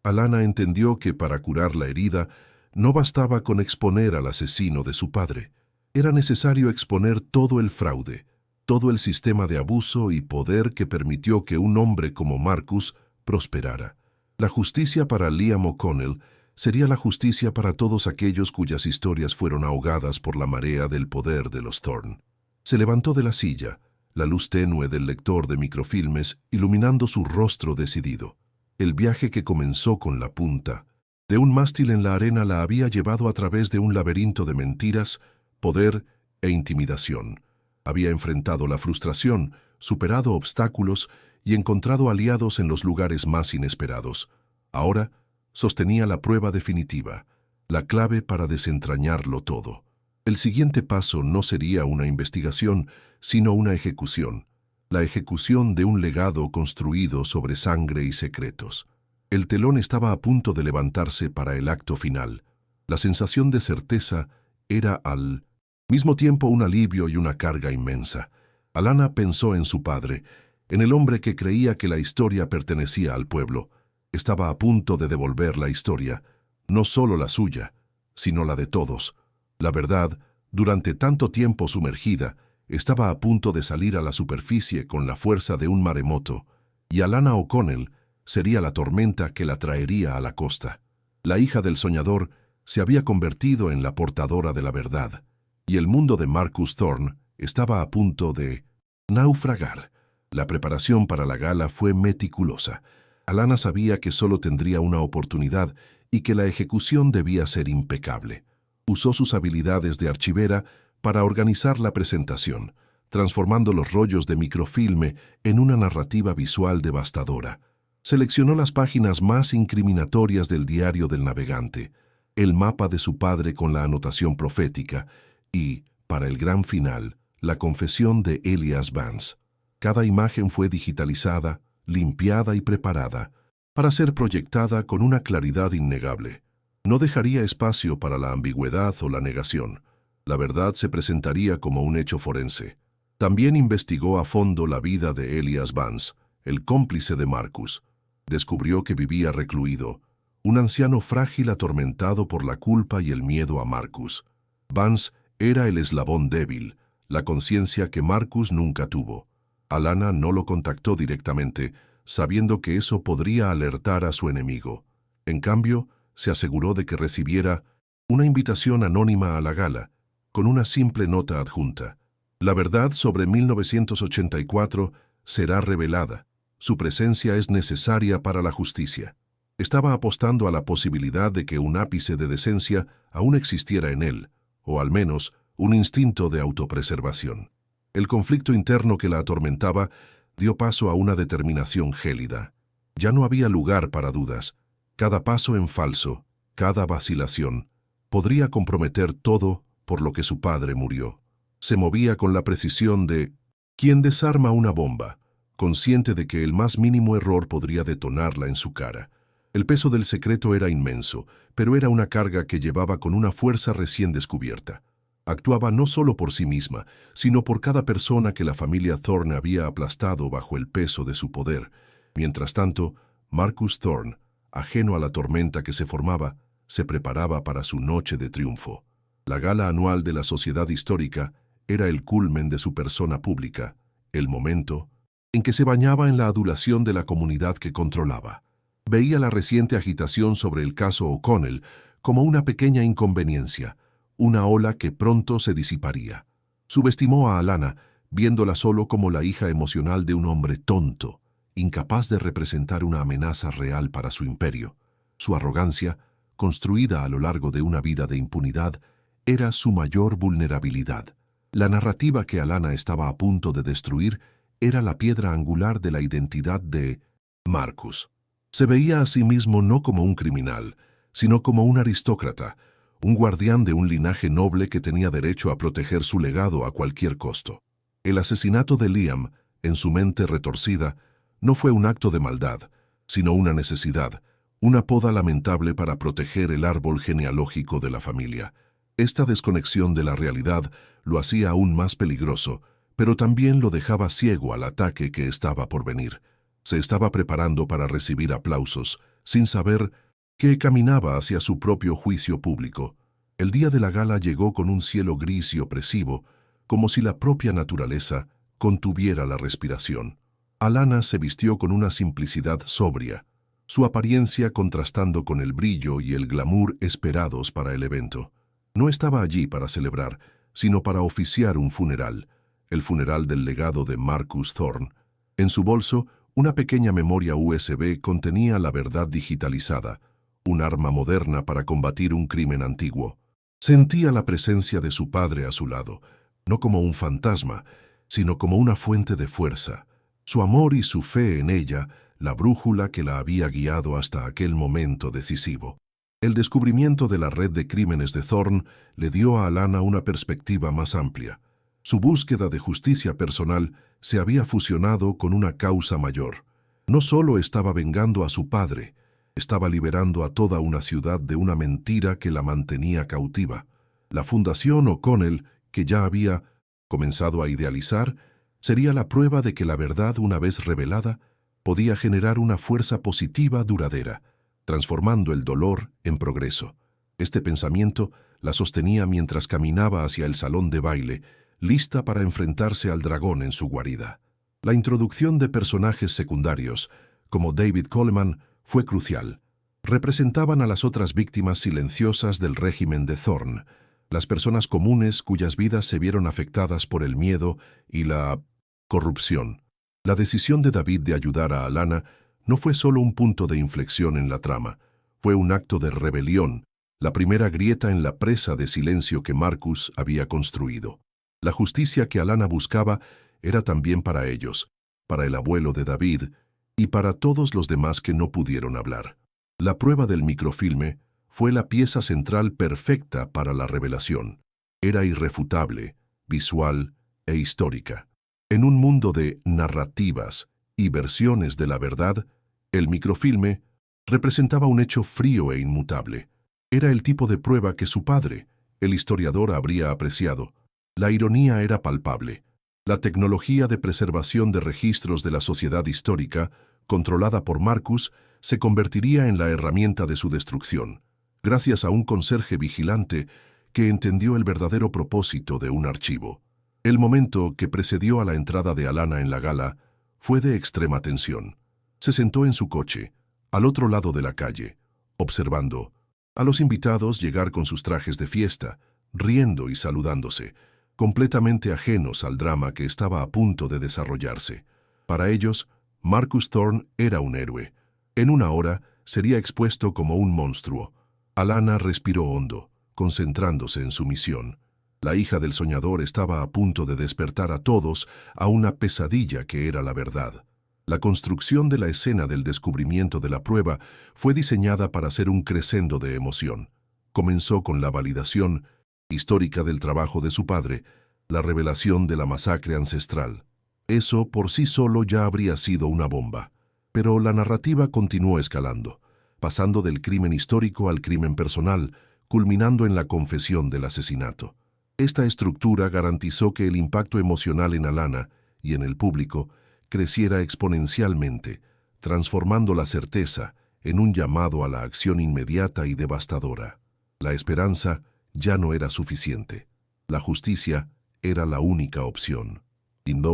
Alana entendió que para curar la herida no bastaba con exponer al asesino de su padre. Era necesario exponer todo el fraude, todo el sistema de abuso y poder que permitió que un hombre como Marcus prosperara. La justicia para Liam O'Connell sería la justicia para todos aquellos cuyas historias fueron ahogadas por la marea del poder de los Thorne. Se levantó de la silla, la luz tenue del lector de microfilmes iluminando su rostro decidido. El viaje que comenzó con la punta de un mástil en la arena la había llevado a través de un laberinto de mentiras, poder e intimidación. Había enfrentado la frustración, superado obstáculos y encontrado aliados en los lugares más inesperados. Ahora sostenía la prueba definitiva, la clave para desentrañarlo todo. El siguiente paso no sería una investigación, sino una ejecución. La ejecución de un legado construido sobre sangre y secretos. El telón estaba a punto de levantarse para el acto final. La sensación de certeza era al mismo tiempo un alivio y una carga inmensa. Alana pensó en su padre, en el hombre que creía que la historia pertenecía al pueblo. Estaba a punto de devolver la historia, no solo la suya, sino la de todos. La verdad, durante tanto tiempo sumergida, estaba a punto de salir a la superficie con la fuerza de un maremoto, y Alana O'Connell sería la tormenta que la traería a la costa. La hija del soñador se había convertido en la portadora de la verdad, y el mundo de Marcus Thorne estaba a punto de naufragar. La preparación para la gala fue meticulosa. Alana sabía que solo tendría una oportunidad y que la ejecución debía ser impecable. Usó sus habilidades de archivera para organizar la presentación, transformando los rollos de microfilme en una narrativa visual devastadora. Seleccionó las páginas más incriminatorias del diario del navegante, el mapa de su padre con la anotación profética y, para el gran final, la confesión de Elias Vance. Cada imagen fue digitalizada, limpiada y preparada para ser proyectada con una claridad innegable. No dejaría espacio para la ambigüedad o la negación. La verdad se presentaría como un hecho forense. También investigó a fondo la vida de Elias Vance, el cómplice de Marcus. Descubrió que vivía recluido, un anciano frágil atormentado por la culpa y el miedo a Marcus. Vance era el eslabón débil, la conciencia que Marcus nunca tuvo. Alana no lo contactó directamente, sabiendo que eso podría alertar a su enemigo. En cambio, se aseguró de que recibiera una invitación anónima a la gala, con una simple nota adjunta. La verdad sobre 1984 será revelada. Su presencia es necesaria para la justicia. Estaba apostando a la posibilidad de que un ápice de decencia aún existiera en él, o al menos un instinto de autopreservación. El conflicto interno que la atormentaba dio paso a una determinación gélida. Ya no había lugar para dudas. Cada paso en falso, cada vacilación, podría comprometer todo por lo que su padre murió. Se movía con la precisión de quien desarma una bomba, consciente de que el más mínimo error podría detonarla en su cara. El peso del secreto era inmenso, pero era una carga que llevaba con una fuerza recién descubierta. Actuaba no solo por sí misma, sino por cada persona que la familia Thorne había aplastado bajo el peso de su poder. Mientras tanto, Marcus Thorne, ajeno a la tormenta que se formaba, se preparaba para su noche de triunfo. La gala anual de la Sociedad Histórica era el culmen de su persona pública, el momento en que se bañaba en la adulación de la comunidad que controlaba. Veía la reciente agitación sobre el caso O'Connell como una pequeña inconveniencia, una ola que pronto se disiparía. Subestimó a Alanna, viéndola solo como la hija emocional de un hombre tonto, incapaz de representar una amenaza real para su imperio. Su arrogancia, construida a lo largo de una vida de impunidad, era su mayor vulnerabilidad. La narrativa que Alanna estaba a punto de destruir era la piedra angular de la identidad de Marcus. Se veía a sí mismo no como un criminal, sino como un aristócrata, un guardián de un linaje noble que tenía derecho a proteger su legado a cualquier costo. El asesinato de Liam, en su mente retorcida, no fue un acto de maldad, sino una necesidad, una poda lamentable para proteger el árbol genealógico de la familia. Esta desconexión de la realidad lo hacía aún más peligroso, pero también lo dejaba ciego al ataque que estaba por venir. Se estaba preparando para recibir aplausos, sin saber que caminaba hacia su propio juicio público. El día de la gala llegó con un cielo gris y opresivo, como si la propia naturaleza contuviera la respiración. Alanna se vistió con una simplicidad sobria, su apariencia contrastando con el brillo y el glamour esperados para el evento. No estaba allí para celebrar, sino para oficiar un funeral, el funeral del legado de Marcus Thorne. En su bolso, una pequeña memoria USB contenía la verdad digitalizada, un arma moderna para combatir un crimen antiguo. Sentía la presencia de su padre a su lado, no como un fantasma, sino como una fuente de fuerza. Su amor y su fe en ella, la brújula que la había guiado hasta aquel momento decisivo. El descubrimiento de la red de crímenes de Thorne le dio a Alanna una perspectiva más amplia. Su búsqueda de justicia personal se había fusionado con una causa mayor. No solo estaba vengando a su padre, estaba liberando a toda una ciudad de una mentira que la mantenía cautiva. La Fundación O'Connell, que ya había comenzado a idealizar, sería la prueba de que la verdad, una vez revelada, podía generar una fuerza positiva duradera, transformando el dolor en progreso. Este pensamiento la sostenía mientras caminaba hacia el salón de baile, lista para enfrentarse al dragón en su guarida. La introducción de personajes secundarios, como David Coleman, fue crucial. Representaban a las otras víctimas silenciosas del régimen de Thorne, las personas comunes cuyas vidas se vieron afectadas por el miedo y la corrupción. La decisión de David de ayudar a Alanna no fue solo un punto de inflexión en la trama, fue un acto de rebelión, la primera grieta en la presa de silencio que Marcus había construido. La justicia que Alanna buscaba era también para ellos, para el abuelo de David y para todos los demás que no pudieron hablar. La prueba del microfilme fue la pieza central perfecta para la revelación. Era irrefutable, visual e histórica. En un mundo de narrativas y versiones de la verdad, el microfilme representaba un hecho frío e inmutable. Era el tipo de prueba que su padre, el historiador, habría apreciado. La ironía era palpable. La tecnología de preservación de registros de la sociedad histórica, controlada por Marcus, se convertiría en la herramienta de su destrucción, gracias a un conserje vigilante que entendió el verdadero propósito de un archivo. El momento que precedió a la entrada de Alanna en la gala fue de extrema tensión. Se sentó en su coche, al otro lado de la calle, observando a los invitados llegar con sus trajes de fiesta, riendo y saludándose, completamente ajenos al drama que estaba a punto de desarrollarse. Para ellos, Marcus Thorne era un héroe. En una hora sería expuesto como un monstruo. Alanna respiró hondo, concentrándose en su misión. La hija del soñador estaba a punto de despertar a todos a una pesadilla que era la verdad. La construcción de la escena del descubrimiento de la prueba fue diseñada para ser un crescendo de emoción. Comenzó con la validación histórica del trabajo de su padre, la revelación de la masacre ancestral. Eso por sí solo ya habría sido una bomba. Pero la narrativa continuó escalando, pasando del crimen histórico al crimen personal, culminando en la confesión del asesinato. Esta estructura garantizó que el impacto emocional en Alana y en el público creciera exponencialmente, transformando la certeza en un llamado a la acción inmediata y devastadora. La esperanza ya no era suficiente. La justicia era la única opción. Y la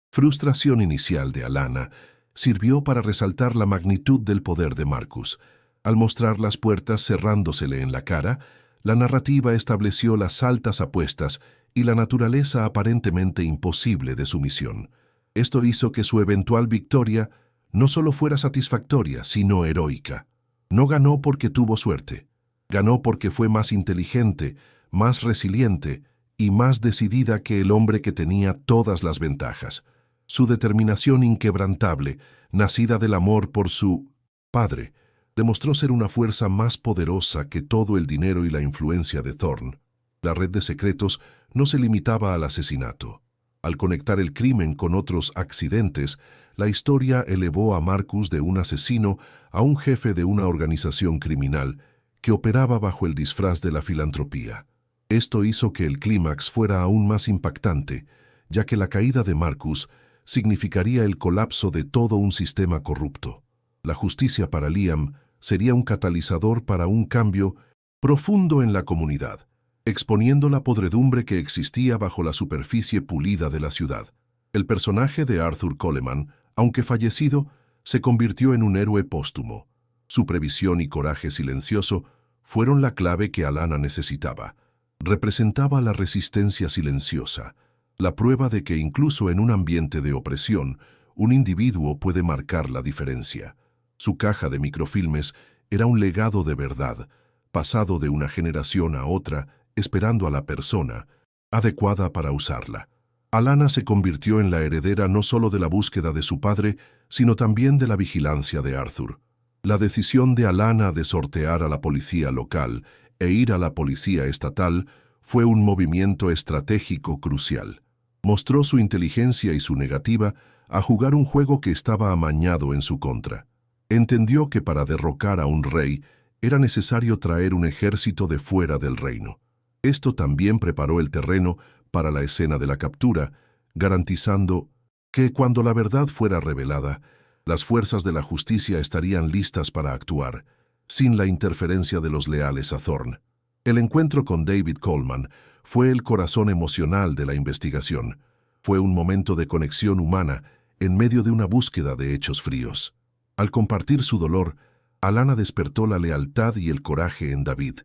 frustración inicial de Alana sirvió para resaltar la magnitud del poder de Marcus. Al mostrar las puertas cerrándosele en la cara, la narrativa estableció las altas apuestas y la naturaleza aparentemente imposible de su misión. Esto hizo que su eventual victoria no solo fuera satisfactoria, sino heroica. No ganó porque tuvo suerte. Ganó porque fue más inteligente, más resiliente y más decidida que el hombre que tenía todas las ventajas. Su determinación inquebrantable, nacida del amor por su padre, demostró ser una fuerza más poderosa que todo el dinero y la influencia de Thorn. La red de secretos no se limitaba al asesinato. Al conectar el crimen con otros accidentes, la historia elevó a Marcus de un asesino a un jefe de una organización criminal que operaba bajo el disfraz de la filantropía. Esto hizo que el clímax fuera aún más impactante, ya que la caída de Marcus significaría el colapso de todo un sistema corrupto. La justicia para Liam sería un catalizador para un cambio profundo en la comunidad, exponiendo la podredumbre que existía bajo la superficie pulida de la ciudad. El personaje de Arthur Coleman, aunque fallecido, se convirtió en un héroe póstumo. Su previsión y coraje silencioso fueron la clave que Alana necesitaba. Representaba la resistencia silenciosa, la prueba de que incluso en un ambiente de opresión, un individuo puede marcar la diferencia. Su caja de microfilmes era un legado de verdad, pasado de una generación a otra, esperando a la persona adecuada para usarla. Alana se convirtió en la heredera no solo de la búsqueda de su padre, sino también de la vigilancia de Arthur. La decisión de Alana de sortear a la policía local e ir a la policía estatal fue un movimiento estratégico crucial. Mostró su inteligencia y su negativa a jugar un juego que estaba amañado en su contra. Entendió que para derrocar a un rey era necesario traer un ejército de fuera del reino. Esto también preparó el terreno para la escena de la captura, garantizando que cuando la verdad fuera revelada, las fuerzas de la justicia estarían listas para actuar, sin la interferencia de los leales a Thorn. El encuentro con David Coleman fue el corazón emocional de la investigación. Fue un momento de conexión humana en medio de una búsqueda de hechos fríos. Al compartir su dolor, Alana despertó la lealtad y el coraje en David.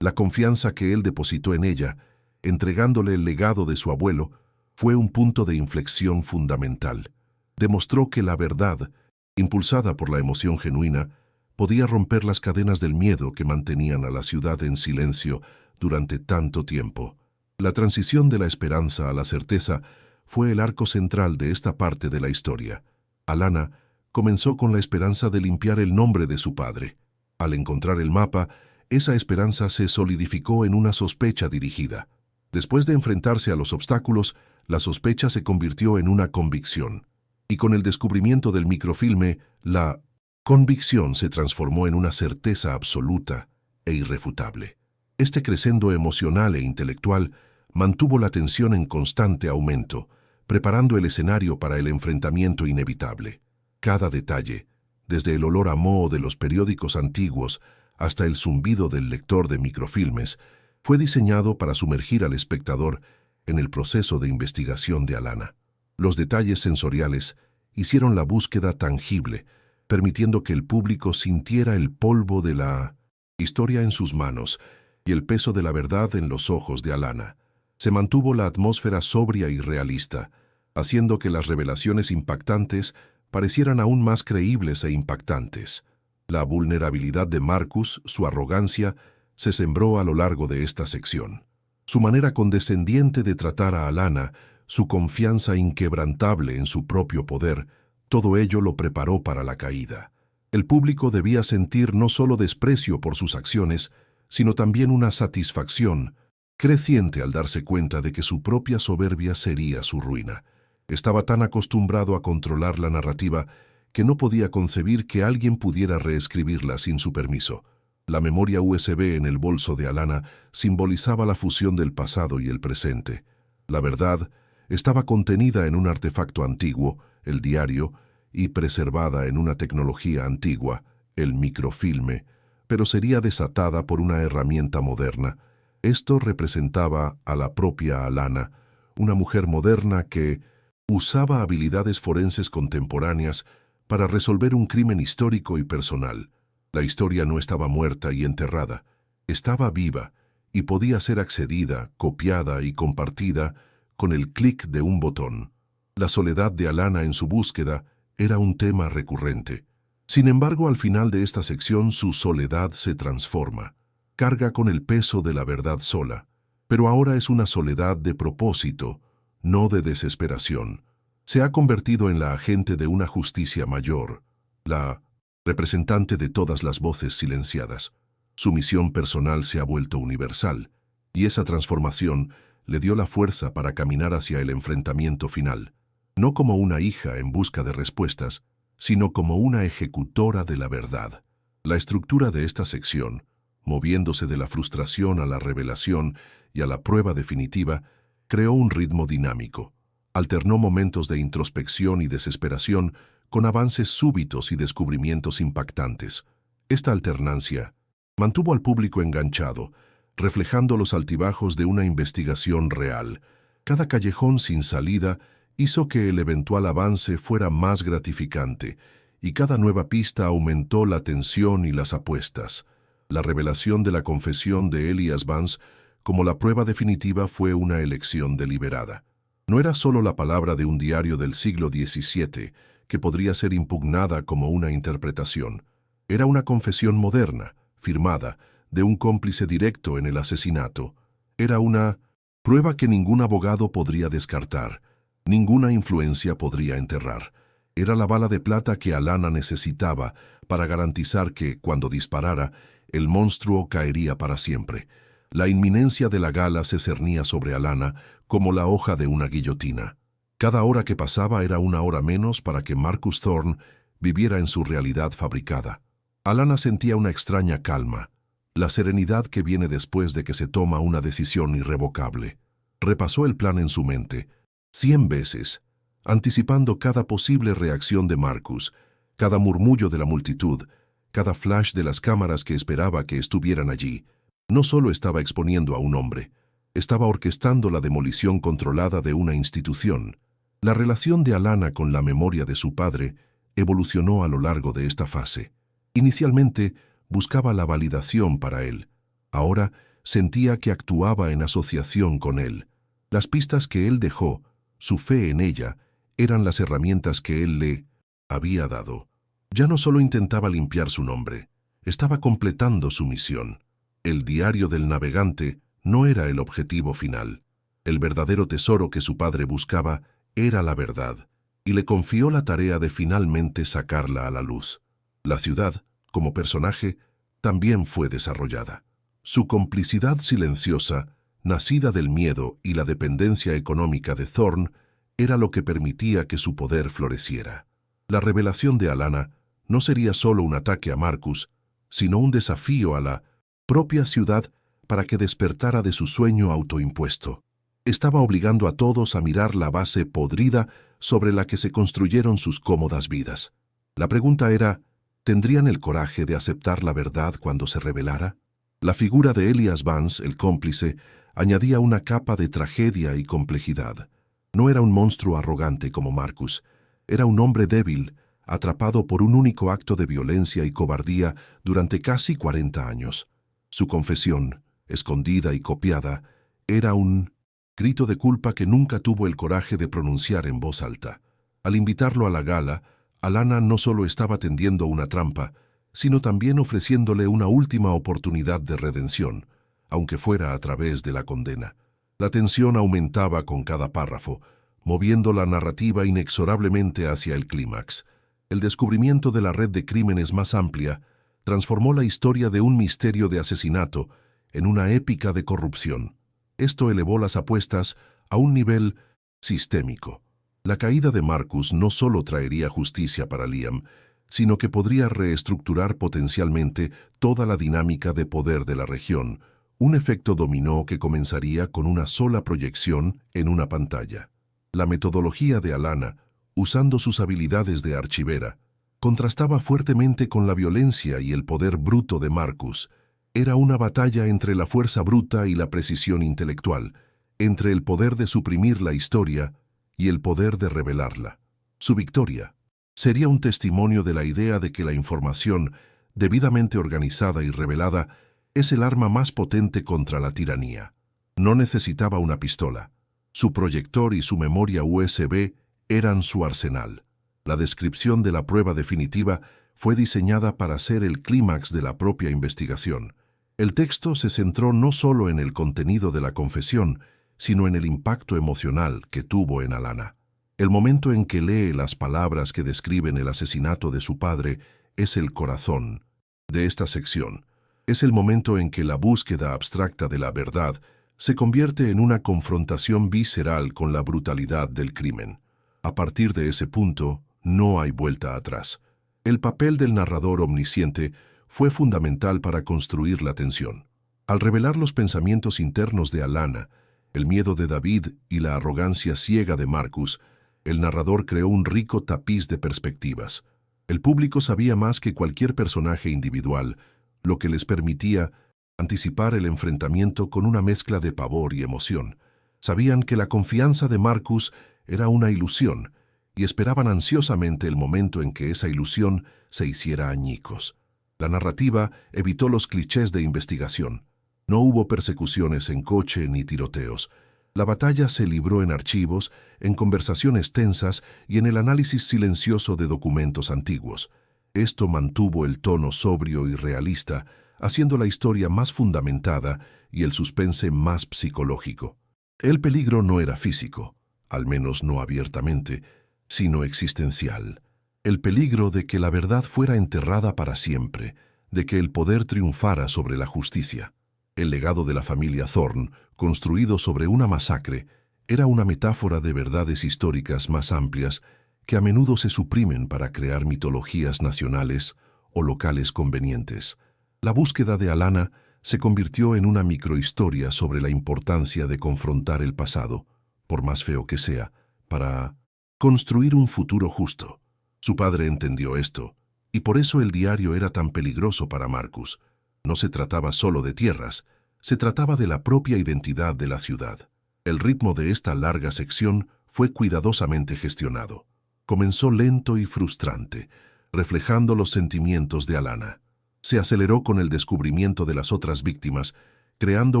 La confianza que él depositó en ella, entregándole el legado de su abuelo, fue un punto de inflexión fundamental. Demostró que la verdad, impulsada por la emoción genuina, podía romper las cadenas del miedo que mantenían a la ciudad en silencio durante tanto tiempo. La transición de la esperanza a la certeza fue el arco central de esta parte de la historia. Alana comenzó con la esperanza de limpiar el nombre de su padre. Al encontrar el mapa, esa esperanza se solidificó en una sospecha dirigida. Después de enfrentarse a los obstáculos, la sospecha se convirtió en una convicción. Y con el descubrimiento del microfilme, la convicción se transformó en una certeza absoluta e irrefutable. Este crescendo emocional e intelectual mantuvo la tensión en constante aumento, preparando el escenario para el enfrentamiento inevitable. Cada detalle, desde el olor a moho de los periódicos antiguos hasta el zumbido del lector de microfilmes, fue diseñado para sumergir al espectador en el proceso de investigación de Alana. Los detalles sensoriales hicieron la búsqueda tangible, permitiendo que el público sintiera el polvo de la historia en sus manos y el peso de la verdad en los ojos de Alana. Se mantuvo la atmósfera sobria y realista, haciendo que las revelaciones impactantes parecieran aún más creíbles e impactantes. La vulnerabilidad de Marcus, su arrogancia, se sembró a lo largo de esta sección. Su manera condescendiente de tratar a Alana, su confianza inquebrantable en su propio poder, todo ello lo preparó para la caída. El público debía sentir no solo desprecio por sus acciones, sino también una satisfacción creciente al darse cuenta de que su propia soberbia sería su ruina. Estaba tan acostumbrado a controlar la narrativa que no podía concebir que alguien pudiera reescribirla sin su permiso. La memoria USB en el bolso de Alana simbolizaba la fusión del pasado y el presente. La verdad estaba contenida en un artefacto antiguo, el diario, y preservada en una tecnología antigua, el microfilme, pero sería desatada por una herramienta moderna. Esto representaba a la propia Alana, una mujer moderna que usaba habilidades forenses contemporáneas para resolver un crimen histórico y personal. La historia no estaba muerta y enterrada, estaba viva y podía ser accedida, copiada y compartida con el clic de un botón. La soledad de Alana en su búsqueda era un tema recurrente. Sin embargo, al final de esta sección su soledad se transforma. Carga con el peso de la verdad sola, pero ahora es una soledad de propósito, no de desesperación. Se ha convertido en la agente de una justicia mayor, la representante de todas las voces silenciadas. Su misión personal se ha vuelto universal, y esa transformación le dio la fuerza para caminar hacia el enfrentamiento final, no como una hija en busca de respuestas, sino como una ejecutora de la verdad. La estructura de esta sección, moviéndose de la frustración a la revelación y a la prueba definitiva, creó un ritmo dinámico. Alternó momentos de introspección y desesperación con avances súbitos y descubrimientos impactantes. Esta alternancia mantuvo al público enganchado, reflejando los altibajos de una investigación real. Cada callejón sin salida hizo que el eventual avance fuera más gratificante, y cada nueva pista aumentó la tensión y las apuestas. La revelación de la confesión de Elias Vance como la prueba definitiva fue una elección deliberada. No era solo la palabra de un diario del siglo XVII, que podría ser impugnada como una interpretación. Era una confesión moderna, firmada, de un cómplice directo en el asesinato. Era una prueba que ningún abogado podría descartar, ninguna influencia podría enterrar. Era la bala de plata que Alana necesitaba para garantizar que, cuando disparara, el monstruo caería para siempre. La inminencia de la gala se cernía sobre Alana como la hoja de una guillotina. Cada hora que pasaba era una hora menos para que Marcus Thorne viviera en su realidad fabricada. Alana sentía una extraña calma, la serenidad que viene después de que se toma una decisión irrevocable. Repasó el plan en su mente 100 veces, anticipando cada posible reacción de Marcus, cada murmullo de la multitud, cada flash de las cámaras que esperaba que estuvieran allí. No solo estaba exponiendo a un hombre, estaba orquestando la demolición controlada de una institución. La relación de Alana con la memoria de su padre evolucionó a lo largo de esta fase. Inicialmente buscaba la validación para él. Ahora sentía que actuaba en asociación con él. Las pistas que él dejó, su fe en ella, eran las herramientas que él le había dado. Ya no solo intentaba limpiar su nombre, estaba completando su misión. El diario del navegante no era el objetivo final. El verdadero tesoro que su padre buscaba era la verdad, y le confió la tarea de finalmente sacarla a la luz. La ciudad, como personaje, también fue desarrollada. Su complicidad silenciosa, nacida del miedo y la dependencia económica de Thorne, era lo que permitía que su poder floreciera. La revelación de Alana no sería solo un ataque a Marcus, sino un desafío a la propia ciudad para que despertara de su sueño autoimpuesto. Estaba obligando a todos a mirar la base podrida sobre la que se construyeron sus cómodas vidas. La pregunta era, ¿tendrían el coraje de aceptar la verdad cuando se revelara? La figura de Elias Vance, el cómplice, añadía una capa de tragedia y complejidad. No era un monstruo arrogante como Marcus, era un hombre débil, atrapado por un único acto de violencia y cobardía durante casi 40 años. Su confesión, escondida y copiada, era un grito de culpa que nunca tuvo el coraje de pronunciar en voz alta. Al invitarlo a la gala, Alana no solo estaba tendiendo una trampa, sino también ofreciéndole una última oportunidad de redención, aunque fuera a través de la condena. La tensión aumentaba con cada párrafo, moviendo la narrativa inexorablemente hacia el clímax. El descubrimiento de la red de crímenes más amplia transformó la historia de un misterio de asesinato en una épica de corrupción. Esto elevó las apuestas a un nivel sistémico. La caída de Marcus no solo traería justicia para Liam, sino que podría reestructurar potencialmente toda la dinámica de poder de la región, un efecto dominó que comenzaría con una sola proyección en una pantalla. La metodología de Alana, usando sus habilidades de archivera, contrastaba fuertemente con la violencia y el poder bruto de Marcus. Era una batalla entre la fuerza bruta y la precisión intelectual, entre el poder de suprimir la historia y el poder de revelarla. Su victoria sería un testimonio de la idea de que la información, debidamente organizada y revelada, es el arma más potente contra la tiranía. No necesitaba una pistola. Su proyector y su memoria USB eran su arsenal. La descripción de la prueba definitiva fue diseñada para ser el clímax de la propia investigación. El texto se centró no solo en el contenido de la confesión, sino en el impacto emocional que tuvo en Alana. El momento en que lee las palabras que describen el asesinato de su padre es el corazón de esta sección. Es el momento en que la búsqueda abstracta de la verdad se convierte en una confrontación visceral con la brutalidad del crimen. A partir de ese punto, no hay vuelta atrás. El papel del narrador omnisciente fue fundamental para construir la tensión. Al revelar los pensamientos internos de Alana, el miedo de David y la arrogancia ciega de Marcus, el narrador creó un rico tapiz de perspectivas. El público sabía más que cualquier personaje individual, lo que les permitía anticipar el enfrentamiento con una mezcla de pavor y emoción. Sabían que la confianza de Marcus era una ilusión y esperaban ansiosamente el momento en que esa ilusión se hiciera añicos. La narrativa evitó los clichés de investigación. No hubo persecuciones en coche ni tiroteos. La batalla se libró en archivos, en conversaciones tensas y en el análisis silencioso de documentos antiguos. Esto mantuvo el tono sobrio y realista, haciendo la historia más fundamentada y el suspense más psicológico. El peligro no era físico, al menos no abiertamente, sino existencial. El peligro de que la verdad fuera enterrada para siempre, de que el poder triunfara sobre la justicia. El legado de la familia Thorne, construido sobre una masacre, era una metáfora de verdades históricas más amplias que a menudo se suprimen para crear mitologías nacionales o locales convenientes. La búsqueda de Alana se convirtió en una microhistoria sobre la importancia de confrontar el pasado, por más feo que sea, para construir un futuro justo. Su padre entendió esto, y por eso el diario era tan peligroso para Marcus. No se trataba solo de tierras, se trataba de la propia identidad de la ciudad. El ritmo de esta larga sección fue cuidadosamente gestionado. Comenzó lento y frustrante, reflejando los sentimientos de Alana. Se aceleró con el descubrimiento de las otras víctimas, creando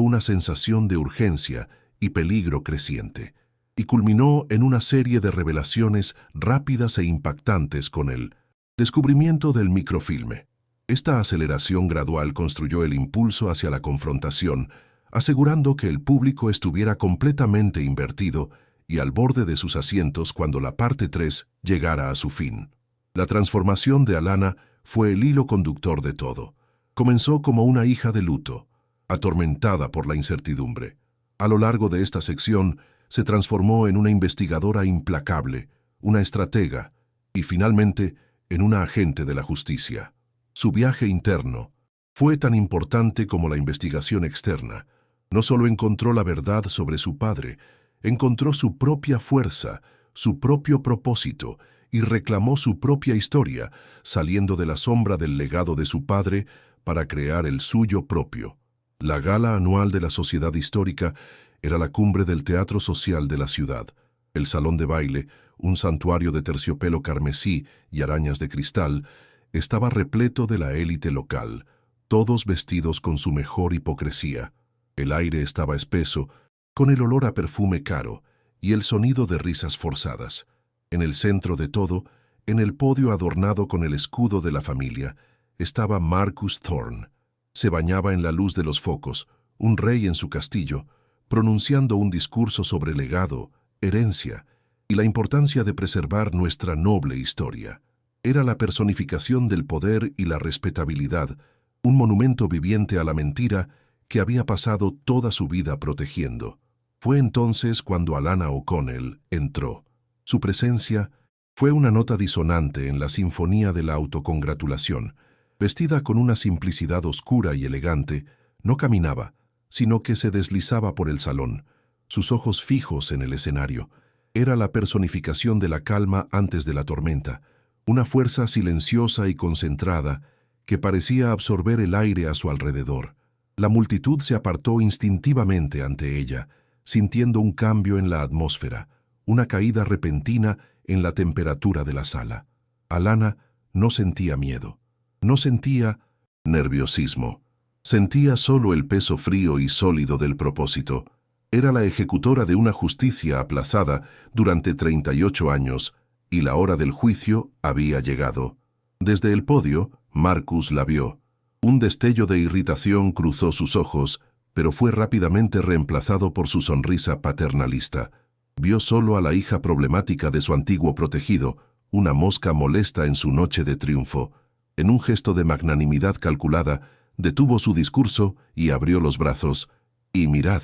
una sensación de urgencia y peligro creciente, y culminó en una serie de revelaciones rápidas e impactantes con el descubrimiento del microfilme. Esta aceleración gradual construyó el impulso hacia la confrontación, asegurando que el público estuviera completamente invertido y al borde de sus asientos cuando la parte 3 llegara a su fin. La transformación de Alana fue el hilo conductor de todo. Comenzó como una hija de luto, atormentada por la incertidumbre. A lo largo de esta sección, se transformó en una investigadora implacable, una estratega y, finalmente, en una agente de la justicia. Su viaje interno fue tan importante como la investigación externa. No solo encontró la verdad sobre su padre, encontró su propia fuerza, su propio propósito y reclamó su propia historia, saliendo de la sombra del legado de su padre para crear el suyo propio. La gala anual de la Sociedad Histórica era la cumbre del teatro social de la ciudad. El salón de baile, un santuario de terciopelo carmesí y arañas de cristal, estaba repleto de la élite local, todos vestidos con su mejor hipocresía. El aire estaba espeso, con el olor a perfume caro y el sonido de risas forzadas. En el centro de todo, en el podio adornado con el escudo de la familia, estaba Marcus Thorne. Se bañaba en la luz de los focos, un rey en su castillo, pronunciando un discurso sobre legado, herencia y la importancia de preservar nuestra noble historia. Era la personificación del poder y la respetabilidad, un monumento viviente a la mentira que había pasado toda su vida protegiendo. Fue entonces cuando Alana O'Connell entró. Su presencia Fue una nota disonante en la sinfonía de la autocongratulación. Vestida con una simplicidad oscura y elegante, no caminaba, sino que se deslizaba por el salón, sus ojos fijos en el escenario. Era la personificación de la calma antes de la tormenta, una fuerza silenciosa y concentrada que parecía absorber el aire a su alrededor. La multitud se apartó instintivamente ante ella, sintiendo un cambio en la atmósfera, una caída repentina en la temperatura de la sala. Alana no sentía miedo, no sentía nerviosismo, sentía solo el peso frío y sólido del propósito. Era la ejecutora de una justicia aplazada durante 38 años, y la hora del juicio había llegado. Desde el podio, Marcus la vio. Un destello de irritación cruzó sus ojos, pero fue rápidamente reemplazado por su sonrisa paternalista. Vio solo a la hija problemática de su antiguo protegido, una mosca molesta en su noche de triunfo. En un gesto de magnanimidad calculada, detuvo su discurso y abrió los brazos. Y mirad,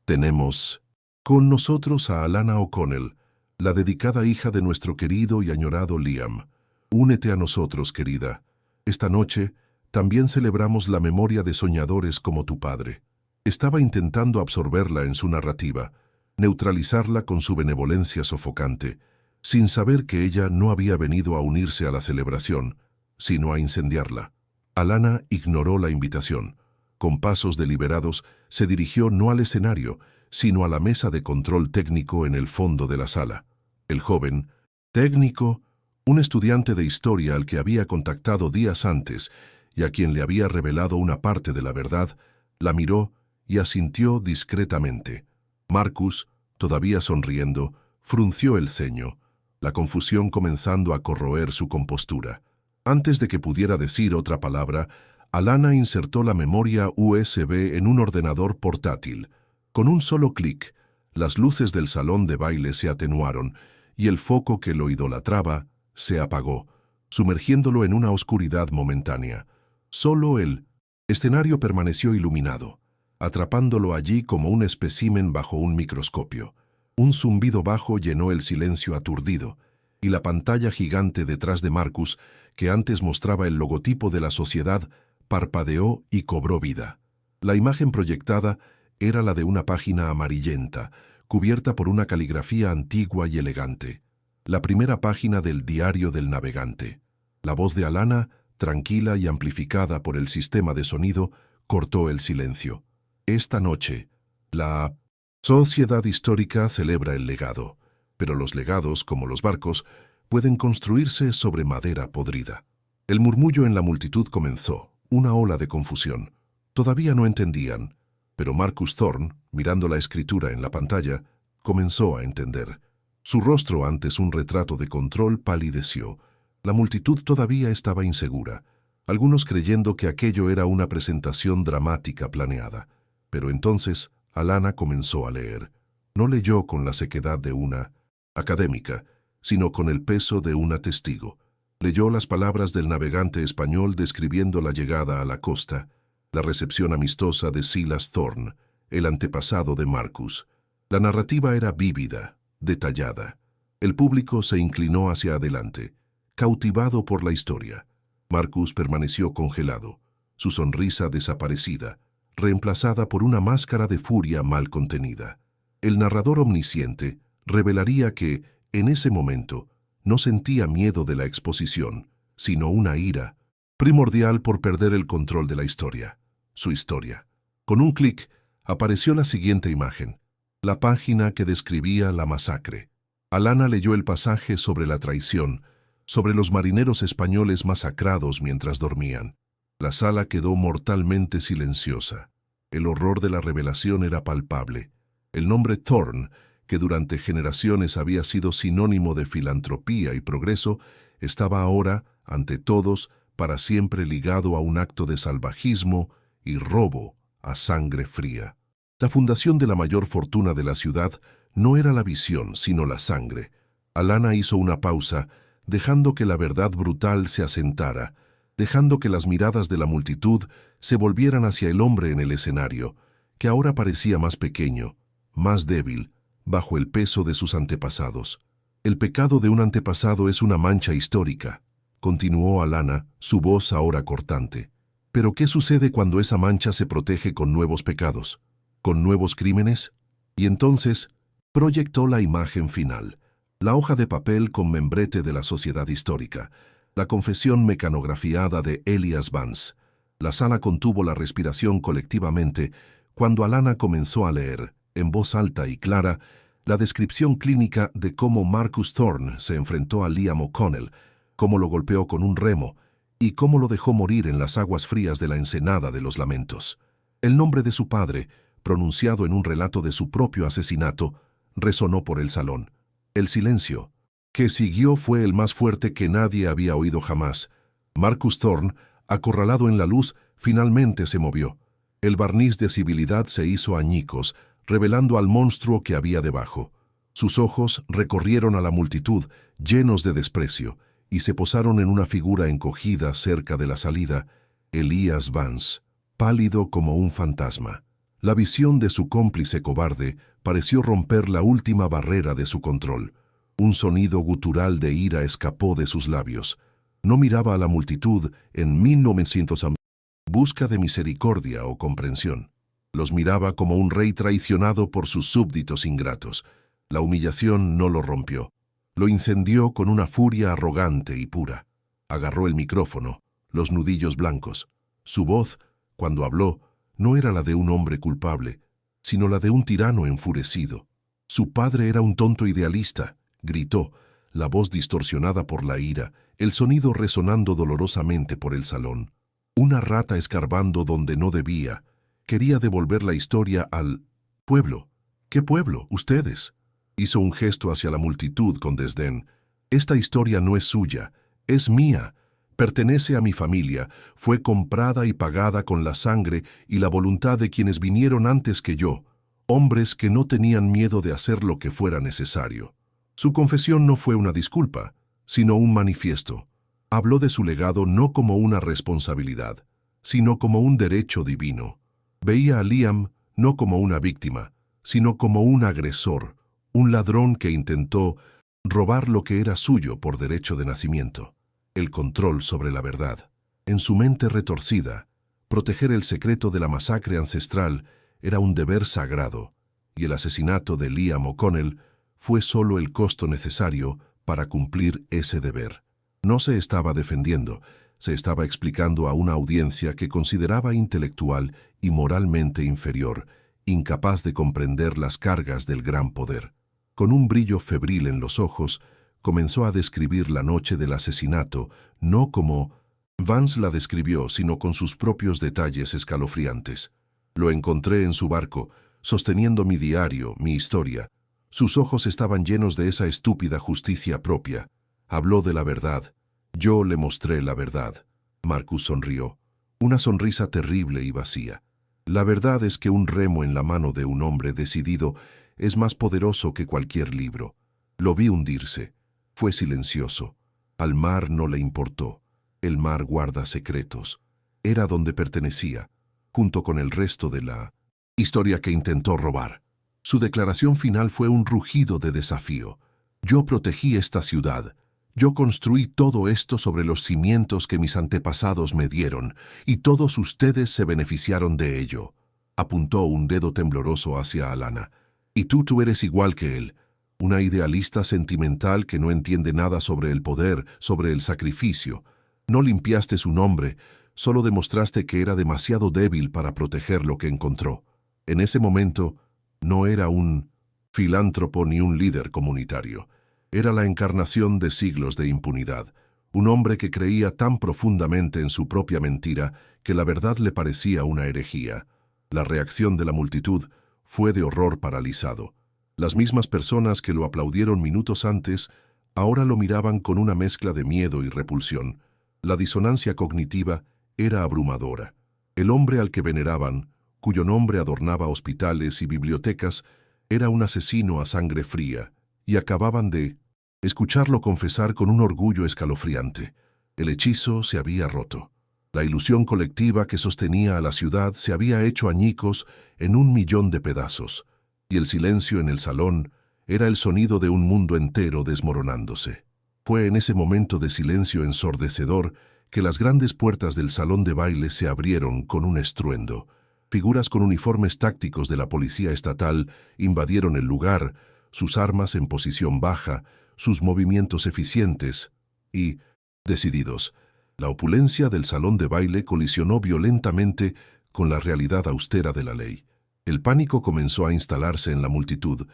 tenemos con nosotros a Alana O'Connell, la dedicada hija de nuestro querido y añorado Liam. Únete a nosotros, querida. Esta noche también celebramos la memoria de soñadores como tu padre. Estaba intentando absorberla en su narrativa, neutralizarla con su benevolencia sofocante, sin saber que ella no había venido a unirse a la celebración, sino a incendiarla. Alana ignoró la invitación. Con pasos deliberados, se dirigió no al escenario, sino a la mesa de control técnico en el fondo de la sala. El joven, técnico, un estudiante de historia al que había contactado días antes y a quien le había revelado una parte de la verdad, la miró y asintió discretamente. Marcus, todavía sonriendo, frunció el ceño, la confusión comenzando a corroer su compostura. Antes de que pudiera decir otra palabra, Alana insertó la memoria USB en un ordenador portátil. Con un solo clic, las luces del salón de baile se atenuaron y el foco que lo idolatraba se apagó, sumergiéndolo en una oscuridad momentánea. Solo el escenario permaneció iluminado, atrapándolo allí como un espécimen bajo un microscopio. Un zumbido bajo llenó el silencio aturdido, y la pantalla gigante detrás de Marcus, que antes mostraba el logotipo de la sociedad, parpadeó y cobró vida. La imagen proyectada era la de una página amarillenta, cubierta por una caligrafía antigua y elegante. La primera página del Diario del Navegante. La voz de Alana, tranquila y amplificada por el sistema de sonido, cortó el silencio. Esta noche, la Sociedad Histórica celebra el legado, pero los legados, como los barcos, pueden construirse sobre madera podrida. El murmullo en la multitud comenzó, una ola de confusión. Todavía no entendían, pero Marcus Thorne, mirando la escritura en la pantalla, comenzó a entender. Su rostro, antes un retrato de control, palideció. La multitud todavía estaba insegura, algunos creyendo que aquello era una presentación dramática planeada. Pero entonces Alana comenzó a leer. No leyó con la sequedad de una académica, sino con el peso de una testigo. Leyó las palabras del navegante español describiendo la llegada a la costa, la recepción amistosa de Silas Thorne, el antepasado de Marcus. La narrativa era vívida, detallada. El público se inclinó hacia adelante, cautivado por la historia. Marcus permaneció congelado, su sonrisa desaparecida, reemplazada por una máscara de furia mal contenida. El narrador omnisciente revelaría que, en ese momento, no sentía miedo de la exposición, sino una ira, primordial por perder el control de la historia, su historia. Con un clic, apareció la siguiente imagen, la página que describía la masacre. Alana leyó el pasaje sobre la traición, sobre los marineros españoles masacrados mientras dormían. La sala quedó mortalmente silenciosa. El horror de la revelación era palpable. El nombre Thorne, que durante generaciones había sido sinónimo de filantropía y progreso, estaba ahora, ante todos, para siempre ligado a un acto de salvajismo y robo a sangre fría. La fundación de la mayor fortuna de la ciudad no era la visión, sino la sangre. Alana hizo una pausa, dejando que la verdad brutal se asentara, dejando que las miradas de la multitud se volvieran hacia el hombre en el escenario, que ahora parecía más pequeño, más débil, bajo el peso de sus antepasados. El pecado de un antepasado es una mancha histórica, continuó Alana, su voz ahora cortante. Pero ¿qué sucede cuando esa mancha se protege con nuevos pecados? ¿Con nuevos crímenes? Y entonces proyectó la imagen final, la hoja de papel con membrete de la sociedad histórica, la confesión mecanografiada de Elias Vance. La sala contuvo la respiración colectivamente cuando Alana comenzó a leer, en voz alta y clara, la descripción clínica de cómo Marcus Thorne se enfrentó a Liam O'Connell, cómo lo golpeó con un remo y cómo lo dejó morir en las aguas frías de la Ensenada de los Lamentos. El nombre de su padre, pronunciado en un relato de su propio asesinato, resonó por el salón. El silencio que siguió fue el más fuerte que nadie había oído jamás. Marcus Thorne, acorralado en la luz, finalmente se movió. El barniz de civilidad se hizo añicos, revelando al monstruo que había debajo. Sus ojos recorrieron a la multitud, llenos de desprecio, y se posaron en una figura encogida cerca de la salida, Elias Vance, pálido como un fantasma. La visión de su cómplice cobarde pareció romper la última barrera de su control. Un sonido gutural de ira escapó de sus labios. No miraba a la multitud en 1900 busca de misericordia o comprensión. Los miraba como un rey traicionado por sus súbditos ingratos. La humillación no lo rompió. Lo incendió con una furia arrogante y pura. Agarró el micrófono, los nudillos blancos. Su voz, cuando habló, no era la de un hombre culpable, sino la de un tirano enfurecido. Su padre era un tonto idealista, gritó, la voz distorsionada por la ira, el sonido resonando dolorosamente por el salón. Una rata escarbando donde no debía. Quería devolver la historia al pueblo. ¿Qué pueblo? Ustedes. Hizo un gesto hacia la multitud con desdén. Esta historia no es suya, es mía. Pertenece a mi familia, fue comprada y pagada con la sangre y la voluntad de quienes vinieron antes que yo, hombres que no tenían miedo de hacer lo que fuera necesario. Su confesión no fue una disculpa, sino un manifiesto. Habló de su legado no como una responsabilidad, sino como un derecho divino. Veía a Liam no como una víctima, sino como un agresor, un ladrón que intentó robar lo que era suyo por derecho de nacimiento. El control sobre la verdad. En su mente retorcida, proteger el secreto de la masacre ancestral era un deber sagrado, y el asesinato de Liam O'Connell fue solo el costo necesario para cumplir ese deber. No se estaba defendiendo, se estaba explicando a una audiencia que consideraba intelectual y moralmente inferior, incapaz de comprender las cargas del gran poder. Con un brillo febril en los ojos, comenzó a describir la noche del asesinato, no como Vance la describió, sino con sus propios detalles escalofriantes. Lo encontré en su barco, sosteniendo mi diario, mi historia. Sus ojos estaban llenos de esa estúpida justicia propia. Habló de la verdad. Yo le mostré la verdad. Marcus sonrió. Una sonrisa terrible y vacía. La verdad es que un remo en la mano de un hombre decidido es más poderoso que cualquier libro. Lo vi hundirse. Fue silencioso. Al mar no le importó. El mar guarda secretos. Era donde pertenecía, junto con el resto de la historia que intentó robar. Su declaración final fue un rugido de desafío. Yo protegí esta ciudad. Yo construí todo esto sobre los cimientos que mis antepasados me dieron, y todos ustedes se beneficiaron de ello. Apuntó un dedo tembloroso hacia Alana. Y tú eres igual que él. Una idealista sentimental que no entiende nada sobre el poder, sobre el sacrificio. No limpiaste su nombre, solo demostraste que era demasiado débil para proteger lo que encontró. En ese momento, no era un filántropo ni un líder comunitario. Era la encarnación de siglos de impunidad. Un hombre que creía tan profundamente en su propia mentira que la verdad le parecía una herejía. La reacción de la multitud fue de horror paralizado. Las mismas personas que lo aplaudieron minutos antes, ahora lo miraban con una mezcla de miedo y repulsión. La disonancia cognitiva era abrumadora. El hombre al que veneraban, cuyo nombre adornaba hospitales y bibliotecas, era un asesino a sangre fría, y acababan de escucharlo confesar con un orgullo escalofriante. El hechizo se había roto. La ilusión colectiva que sostenía a la ciudad se había hecho añicos en 1.000.000 de pedazos. Y el silencio en el salón Era el sonido de un mundo entero desmoronándose. Fue en ese momento de silencio ensordecedor que las grandes puertas del salón de baile se abrieron con un estruendo. Figuras con uniformes tácticos de la policía estatal invadieron el lugar, sus armas en posición baja, sus movimientos eficientes y decididos. La opulencia del salón de baile colisionó violentamente con la realidad austera de la ley. El pánico comenzó a instalarse en la multitud,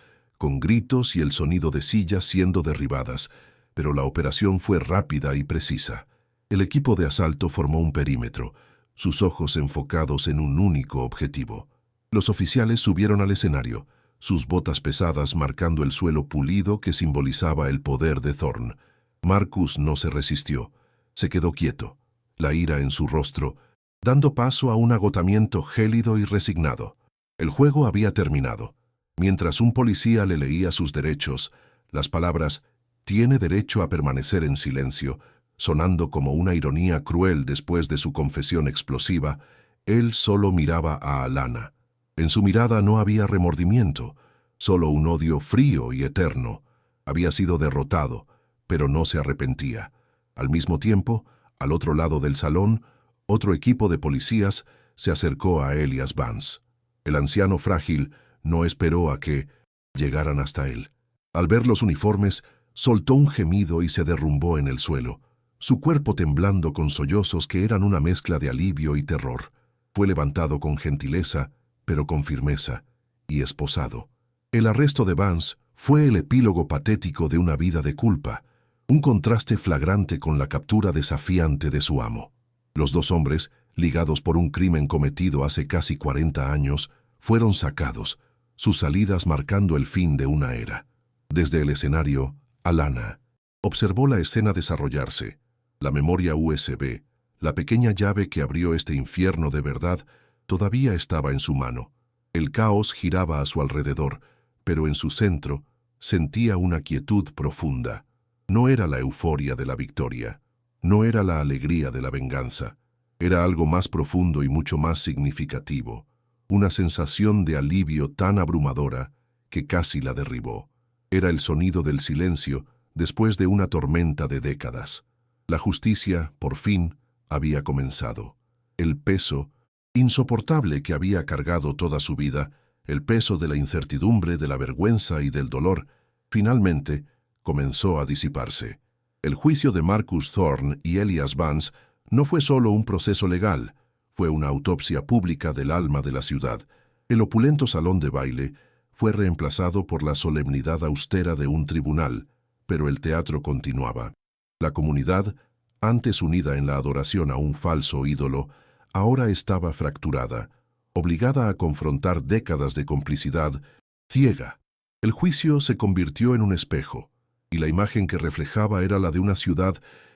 con gritos y el sonido de sillas siendo derribadas, pero la operación fue rápida y precisa. El equipo de asalto formó un perímetro, sus ojos enfocados en un único objetivo. Los oficiales subieron al escenario, sus botas pesadas marcando el suelo pulido que simbolizaba el poder de Thorne. Marcus no se resistió, se quedó quieto, la ira en su rostro, dando paso a un agotamiento gélido y resignado. El juego había terminado. Mientras un policía le leía sus derechos, las palabras «tiene derecho a permanecer en silencio», sonando como una ironía cruel después de su confesión explosiva, él solo miraba a Alanna. En su mirada no había remordimiento, solo un odio frío y eterno. Había sido derrotado, pero no se arrepentía. Al mismo tiempo, al otro lado del salón, otro equipo de policías se acercó a Elias Vance. El anciano frágil no esperó a que llegaran hasta él. Al ver los uniformes, soltó un gemido y se derrumbó en el suelo, su cuerpo temblando con sollozos que eran una mezcla de alivio y terror. Fue levantado con gentileza, pero con firmeza, y esposado. El arresto de Vance fue el epílogo patético de una vida de culpa, un contraste flagrante con la captura desafiante de su amo. Los dos hombres, ligados por un crimen cometido hace casi 40 años, fueron sacados, sus salidas marcando el fin de una era. Desde el escenario, Alanna observó la escena desarrollarse. La memoria USB, la pequeña llave que abrió este infierno de verdad, todavía estaba en su mano. El caos giraba a su alrededor, pero en su centro sentía una quietud profunda. No era la euforia de la victoria, no era la alegría de la venganza, era algo más profundo y mucho más significativo, una sensación de alivio tan abrumadora que casi la derribó. Era el sonido del silencio después de una tormenta de décadas. La justicia, por fin, había comenzado. El peso, insoportable que había cargado toda su vida, el peso de la incertidumbre, de la vergüenza y del dolor, finalmente comenzó a disiparse. El juicio de Marcus Thorne y Elias Vance no fue solo un proceso legal, fue una autopsia pública del alma de la ciudad. El opulento salón de baile fue reemplazado por la solemnidad austera de un tribunal, pero el teatro continuaba. La comunidad, antes unida en la adoración a un falso ídolo, ahora estaba fracturada, obligada a confrontar décadas de complicidad ciega. El juicio se convirtió en un espejo, y la imagen que reflejaba era la de una ciudad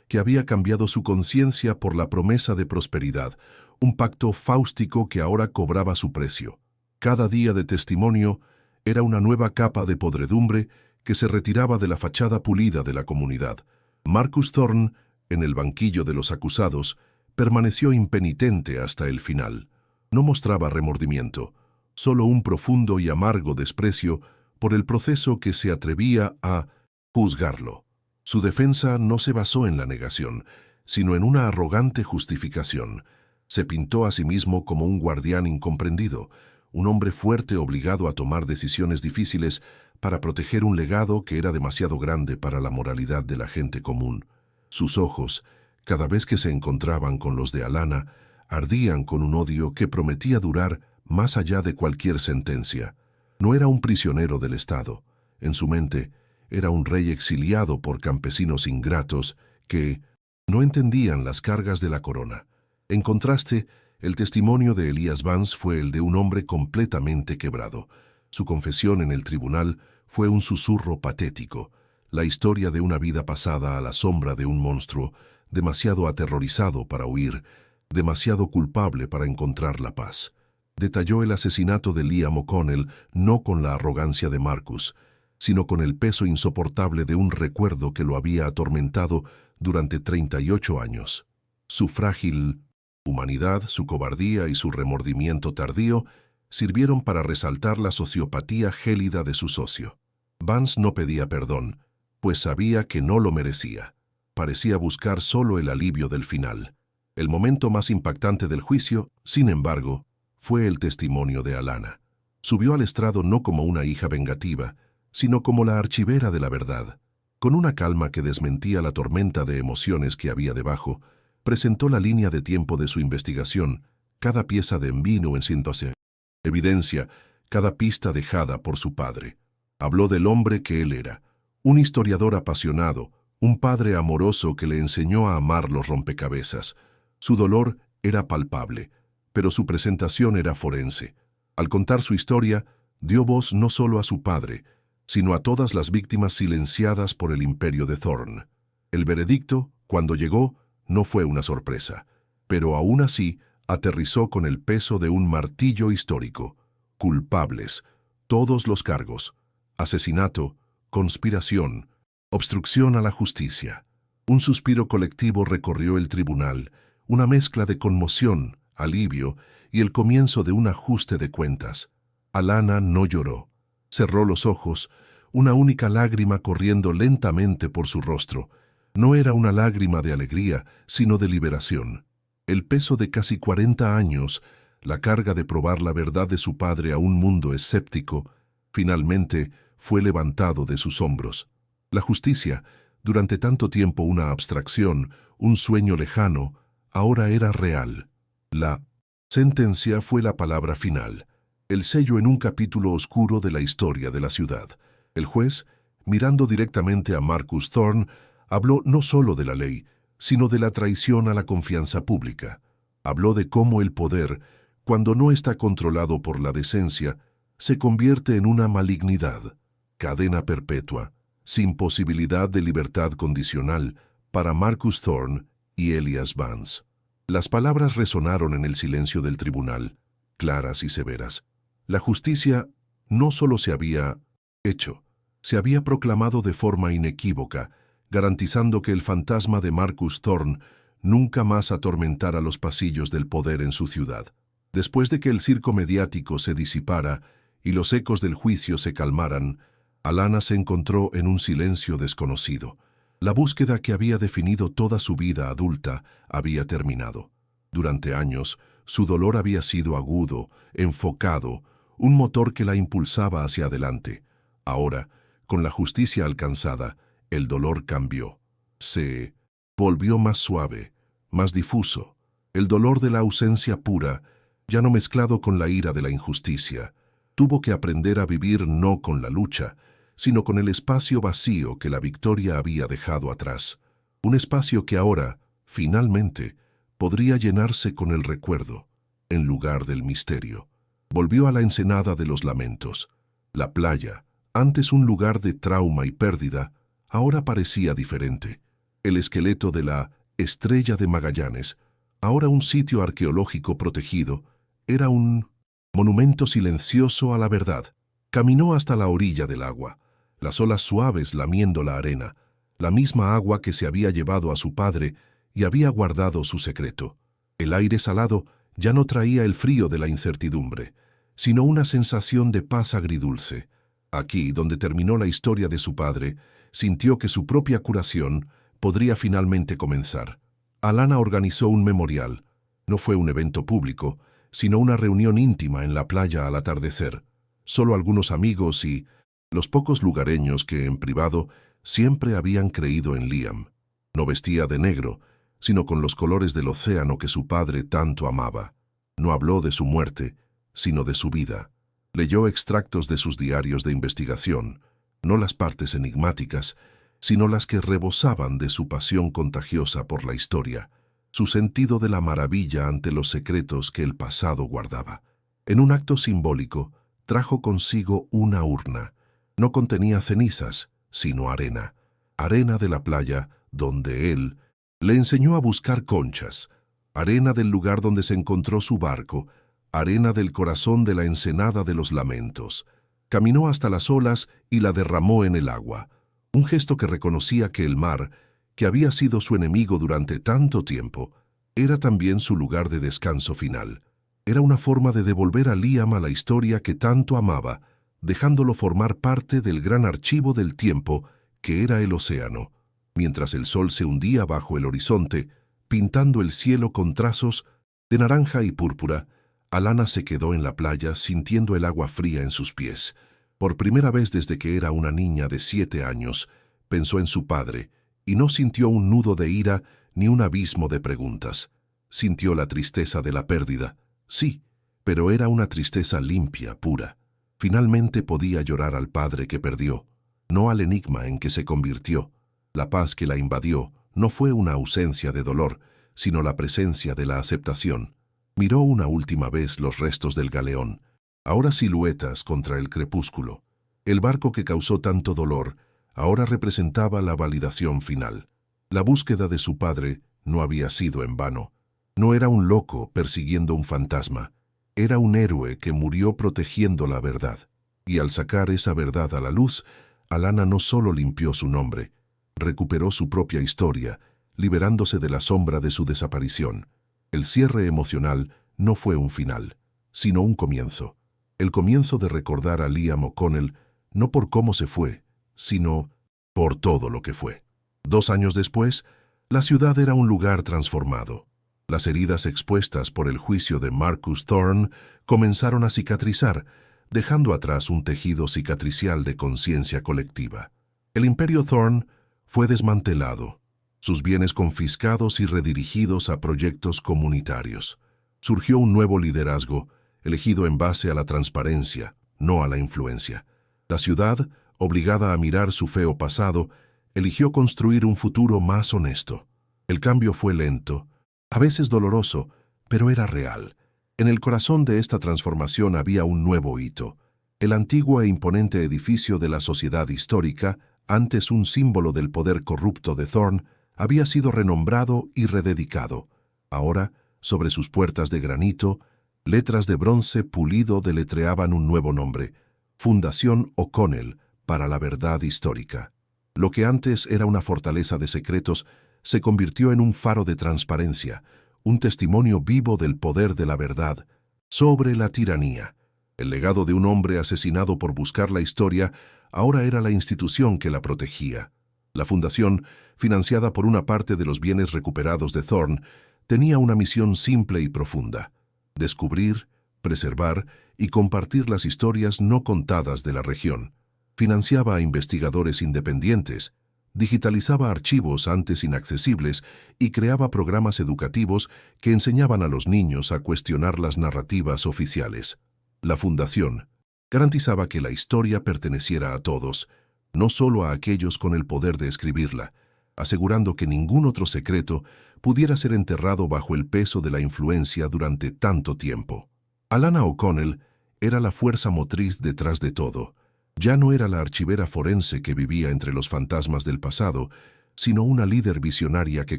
que había cambiado su conciencia por la promesa de prosperidad, un pacto fáustico que ahora cobraba su precio. Cada día de testimonio era una nueva capa de podredumbre que se retiraba de la fachada pulida de la comunidad. Marcus Thorne, en el banquillo de los acusados, permaneció impenitente hasta el final. No mostraba remordimiento, solo un profundo y amargo desprecio por el proceso que se atrevía a juzgarlo. Su defensa no se basó en la negación, sino en una arrogante justificación. Se pintó a sí mismo como un guardián incomprendido, un hombre fuerte obligado a tomar decisiones difíciles para proteger un legado que era demasiado grande para la moralidad de la gente común. Sus ojos, cada vez que se encontraban con los de Alanna, ardían con un odio que prometía durar más allá de cualquier sentencia. No era un prisionero del Estado. En su mente, era un rey exiliado por campesinos ingratos que no entendían las cargas de la corona. En contraste, el testimonio de Elias Vance fue el de un hombre completamente quebrado. Su confesión en el tribunal fue un susurro patético, la historia de una vida pasada a la sombra de un monstruo, demasiado aterrorizado para huir, demasiado culpable para encontrar la paz. Detalló el asesinato de Liam O'Connell no con la arrogancia de Marcus, sino con el peso insoportable de un recuerdo que lo había atormentado durante 38 años. Su frágil humanidad, su cobardía y su remordimiento tardío sirvieron para resaltar la sociopatía gélida de su socio. Vance no pedía perdón, pues sabía que no lo merecía. Parecía buscar solo el alivio del final. El momento más impactante del juicio, sin embargo, fue el testimonio de Alana. Subió al estrado no como una hija vengativa, sino como la archivera de la verdad. Con una calma que desmentía la tormenta de emociones que había debajo, presentó la línea de tiempo de su investigación, cada pieza de vino en síntese, evidencia, cada pista dejada por su padre. Habló del hombre que él era, un historiador apasionado, un padre amoroso que le enseñó a amar los rompecabezas. Su dolor era palpable, pero su presentación era forense. Al contar su historia, dio voz no solo a su padre, sino a todas las víctimas silenciadas por el imperio de Thorn. El veredicto, cuando llegó, no fue una sorpresa, pero aún así aterrizó con el peso de un martillo histórico. Culpables, todos los cargos: asesinato, conspiración, obstrucción a la justicia. Un suspiro colectivo recorrió el tribunal, una mezcla de conmoción, alivio y el comienzo de un ajuste de cuentas. Alana no lloró. Cerró los ojos, una única lágrima corriendo lentamente por su rostro. No era una lágrima de alegría, sino de liberación. El peso de casi 40 años, la carga de probar la verdad de su padre a un mundo escéptico, finalmente fue levantado de sus hombros. La justicia, durante tanto tiempo una abstracción, un sueño lejano, ahora era real. La sentencia fue la palabra final, el sello en un capítulo oscuro de la historia de la ciudad. El juez, mirando directamente a Marcus Thorn, habló no solo de la ley, sino de la traición a la confianza pública. Habló de cómo el poder, cuando no está controlado por la decencia, se convierte en una malignidad. Cadena perpetua, sin posibilidad de libertad condicional, para Marcus Thorn y Elias Vance. Las palabras resonaron en el silencio del tribunal, claras y severas. La justicia no solo se había hecho, se había proclamado de forma inequívoca, garantizando que el fantasma de Marcus Thorn nunca más atormentara los pasillos del poder en su ciudad. Después de que el circo mediático se disipara y los ecos del juicio se calmaran, Alana se encontró en un silencio desconocido. La búsqueda que había definido toda su vida adulta había terminado. Durante años, su dolor había sido agudo, enfocado, un motor que la impulsaba hacia adelante. Ahora, con la justicia alcanzada, el dolor cambió. Se volvió más suave, más difuso. El dolor de la ausencia pura, ya no mezclado con la ira de la injusticia. Tuvo que aprender a vivir no con la lucha, sino con el espacio vacío que la victoria había dejado atrás. Un espacio que ahora, finalmente, podría llenarse con el recuerdo, en lugar del misterio. Volvió a la ensenada de los lamentos. La playa, antes un lugar de trauma y pérdida, ahora parecía diferente. El esqueleto de la Estrella de Magallanes, ahora un sitio arqueológico protegido, era un monumento silencioso a la verdad. Caminó hasta la orilla del agua, las olas suaves lamiendo la arena, la misma agua que se había llevado a su padre y había guardado su secreto. El aire salado ya no traía el frío de la incertidumbre, sino una sensación de paz agridulce. Aquí, donde terminó la historia de su padre, sintió que su propia curación podría finalmente comenzar. Alana organizó un memorial. No fue un evento público, sino una reunión íntima en la playa al atardecer. Solo algunos amigos y los pocos lugareños que, en privado, siempre habían creído en Liam. No vestía de negro, sino con los colores del océano que su padre tanto amaba. No habló de su muerte, sino de su vida. Leyó extractos de sus diarios de investigación, no las partes enigmáticas, sino las que rebosaban de su pasión contagiosa por la historia, su sentido de la maravilla ante los secretos que el pasado guardaba. En un acto simbólico, trajo consigo una urna. No contenía cenizas, sino arena. Arena de la playa donde él le enseñó a buscar conchas. Arena del lugar donde se encontró su barco. Arena del corazón de la ensenada de los lamentos. Caminó hasta las olas y la derramó en el agua. Un gesto que reconocía que el mar, que había sido su enemigo durante tanto tiempo, era también su lugar de descanso final. Era una forma de devolver a Liam a la historia que tanto amaba, dejándolo formar parte del gran archivo del tiempo que era el océano. Mientras el sol se hundía bajo el horizonte, pintando el cielo con trazos de naranja y púrpura, Alana se quedó en la playa sintiendo el agua fría en sus pies. Por primera vez desde que era una niña de 7 años, pensó en su padre y no sintió un nudo de ira ni un abismo de preguntas. Sintió la tristeza de la pérdida, sí, pero era una tristeza limpia, pura. Finalmente podía llorar al padre que perdió, no al enigma en que se convirtió. La paz que la invadió no fue una ausencia de dolor, sino la presencia de la aceptación. Miró una última vez los restos del galeón, ahora siluetas contra el crepúsculo. El barco que causó tanto dolor ahora representaba la validación final. La búsqueda de su padre no había sido en vano. No era un loco persiguiendo un fantasma. Era un héroe que murió protegiendo la verdad. Y al sacar esa verdad a la luz, Alana no solo limpió su nombre, recuperó su propia historia, liberándose de la sombra de su desaparición. El cierre emocional no fue un final, sino un comienzo. El comienzo de recordar a Liam O'Connell no por cómo se fue, sino por todo lo que fue. 2 años después, la ciudad era un lugar transformado. Las heridas expuestas por el juicio de Marcus Thorne comenzaron a cicatrizar, dejando atrás un tejido cicatricial de conciencia colectiva. El imperio Thorne fue desmantelado, sus bienes confiscados y redirigidos a proyectos comunitarios. Surgió un nuevo liderazgo, elegido en base a la transparencia, no a la influencia. La ciudad, obligada a mirar su feo pasado, eligió construir un futuro más honesto. El cambio fue lento, a veces doloroso, pero era real. En el corazón de esta transformación había un nuevo hito. El antiguo e imponente edificio de la sociedad histórica, antes un símbolo del poder corrupto de Thorne, había sido renombrado y rededicado. Ahora, sobre sus puertas de granito, letras de bronce pulido deletreaban un nuevo nombre: Fundación O'Connell para la Verdad Histórica. Lo que antes era una fortaleza de secretos se convirtió en un faro de transparencia, un testimonio vivo del poder de la verdad sobre la tiranía. El legado de un hombre asesinado por buscar la historia ahora era la institución que la protegía. La fundación, financiada por una parte de los bienes recuperados de Thorne, tenía una misión simple y profunda: descubrir, preservar y compartir las historias no contadas de la región. Financiaba a investigadores independientes, digitalizaba archivos antes inaccesibles y creaba programas educativos que enseñaban a los niños a cuestionar las narrativas oficiales. La fundación garantizaba que la historia perteneciera a todos, no solo a aquellos con el poder de escribirla, asegurando que ningún otro secreto pudiera ser enterrado bajo el peso de la influencia durante tanto tiempo. Alana O'Connell era la fuerza motriz detrás de todo. Ya no era la archivera forense que vivía entre los fantasmas del pasado, sino una líder visionaria que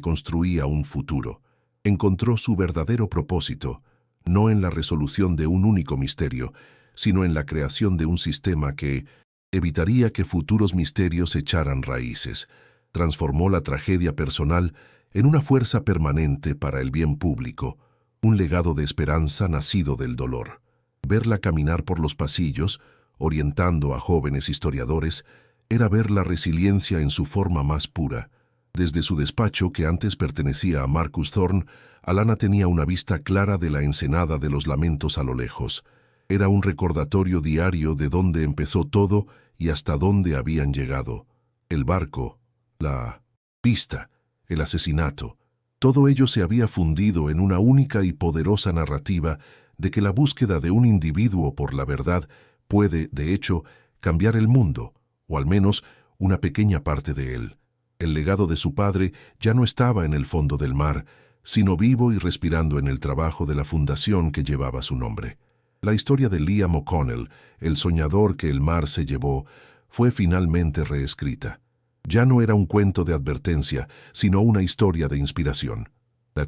construía un futuro. Encontró su verdadero propósito, no en la resolución de un único misterio, sino en la creación de un sistema que evitaría que futuros misterios echaran raíces. Transformó la tragedia personal en una fuerza permanente para el bien público, un legado de esperanza nacido del dolor. Verla caminar por los pasillos, orientando a jóvenes historiadores, era ver la resiliencia en su forma más pura. Desde su despacho, que antes pertenecía a Marcus Thorne, Alana tenía una vista clara de la ensenada de los lamentos a lo lejos. Era un recordatorio diario de dónde empezó todo y hasta dónde habían llegado. El barco, la pista, el asesinato, todo ello se había fundido en una única y poderosa narrativa de que la búsqueda de un individuo por la verdad puede, de hecho, cambiar el mundo, o al menos una pequeña parte de él. El legado de su padre ya no estaba en el fondo del mar, sino vivo y respirando en el trabajo de la fundación que llevaba su nombre. La historia de Liam O'Connell, el soñador que el mar se llevó, fue finalmente reescrita. Ya no era un cuento de advertencia, sino una historia de inspiración. La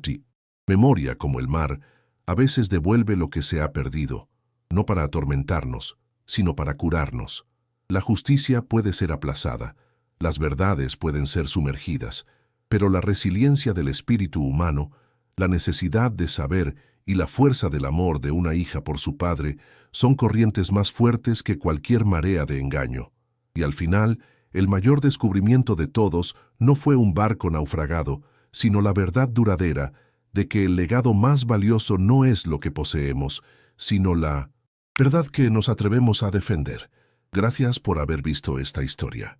memoria, como el mar, a veces devuelve lo que se ha perdido, no para atormentarnos, sino para curarnos. La justicia puede ser aplazada, las verdades pueden ser sumergidas, pero la resiliencia del espíritu humano, la necesidad de saber y la fuerza del amor de una hija por su padre son corrientes más fuertes que cualquier marea de engaño. Y al final, el mayor descubrimiento de todos no fue un barco naufragado, sino la verdad duradera de que el legado más valioso no es lo que poseemos, sino la verdad que nos atrevemos a defender. Gracias por haber visto esta historia.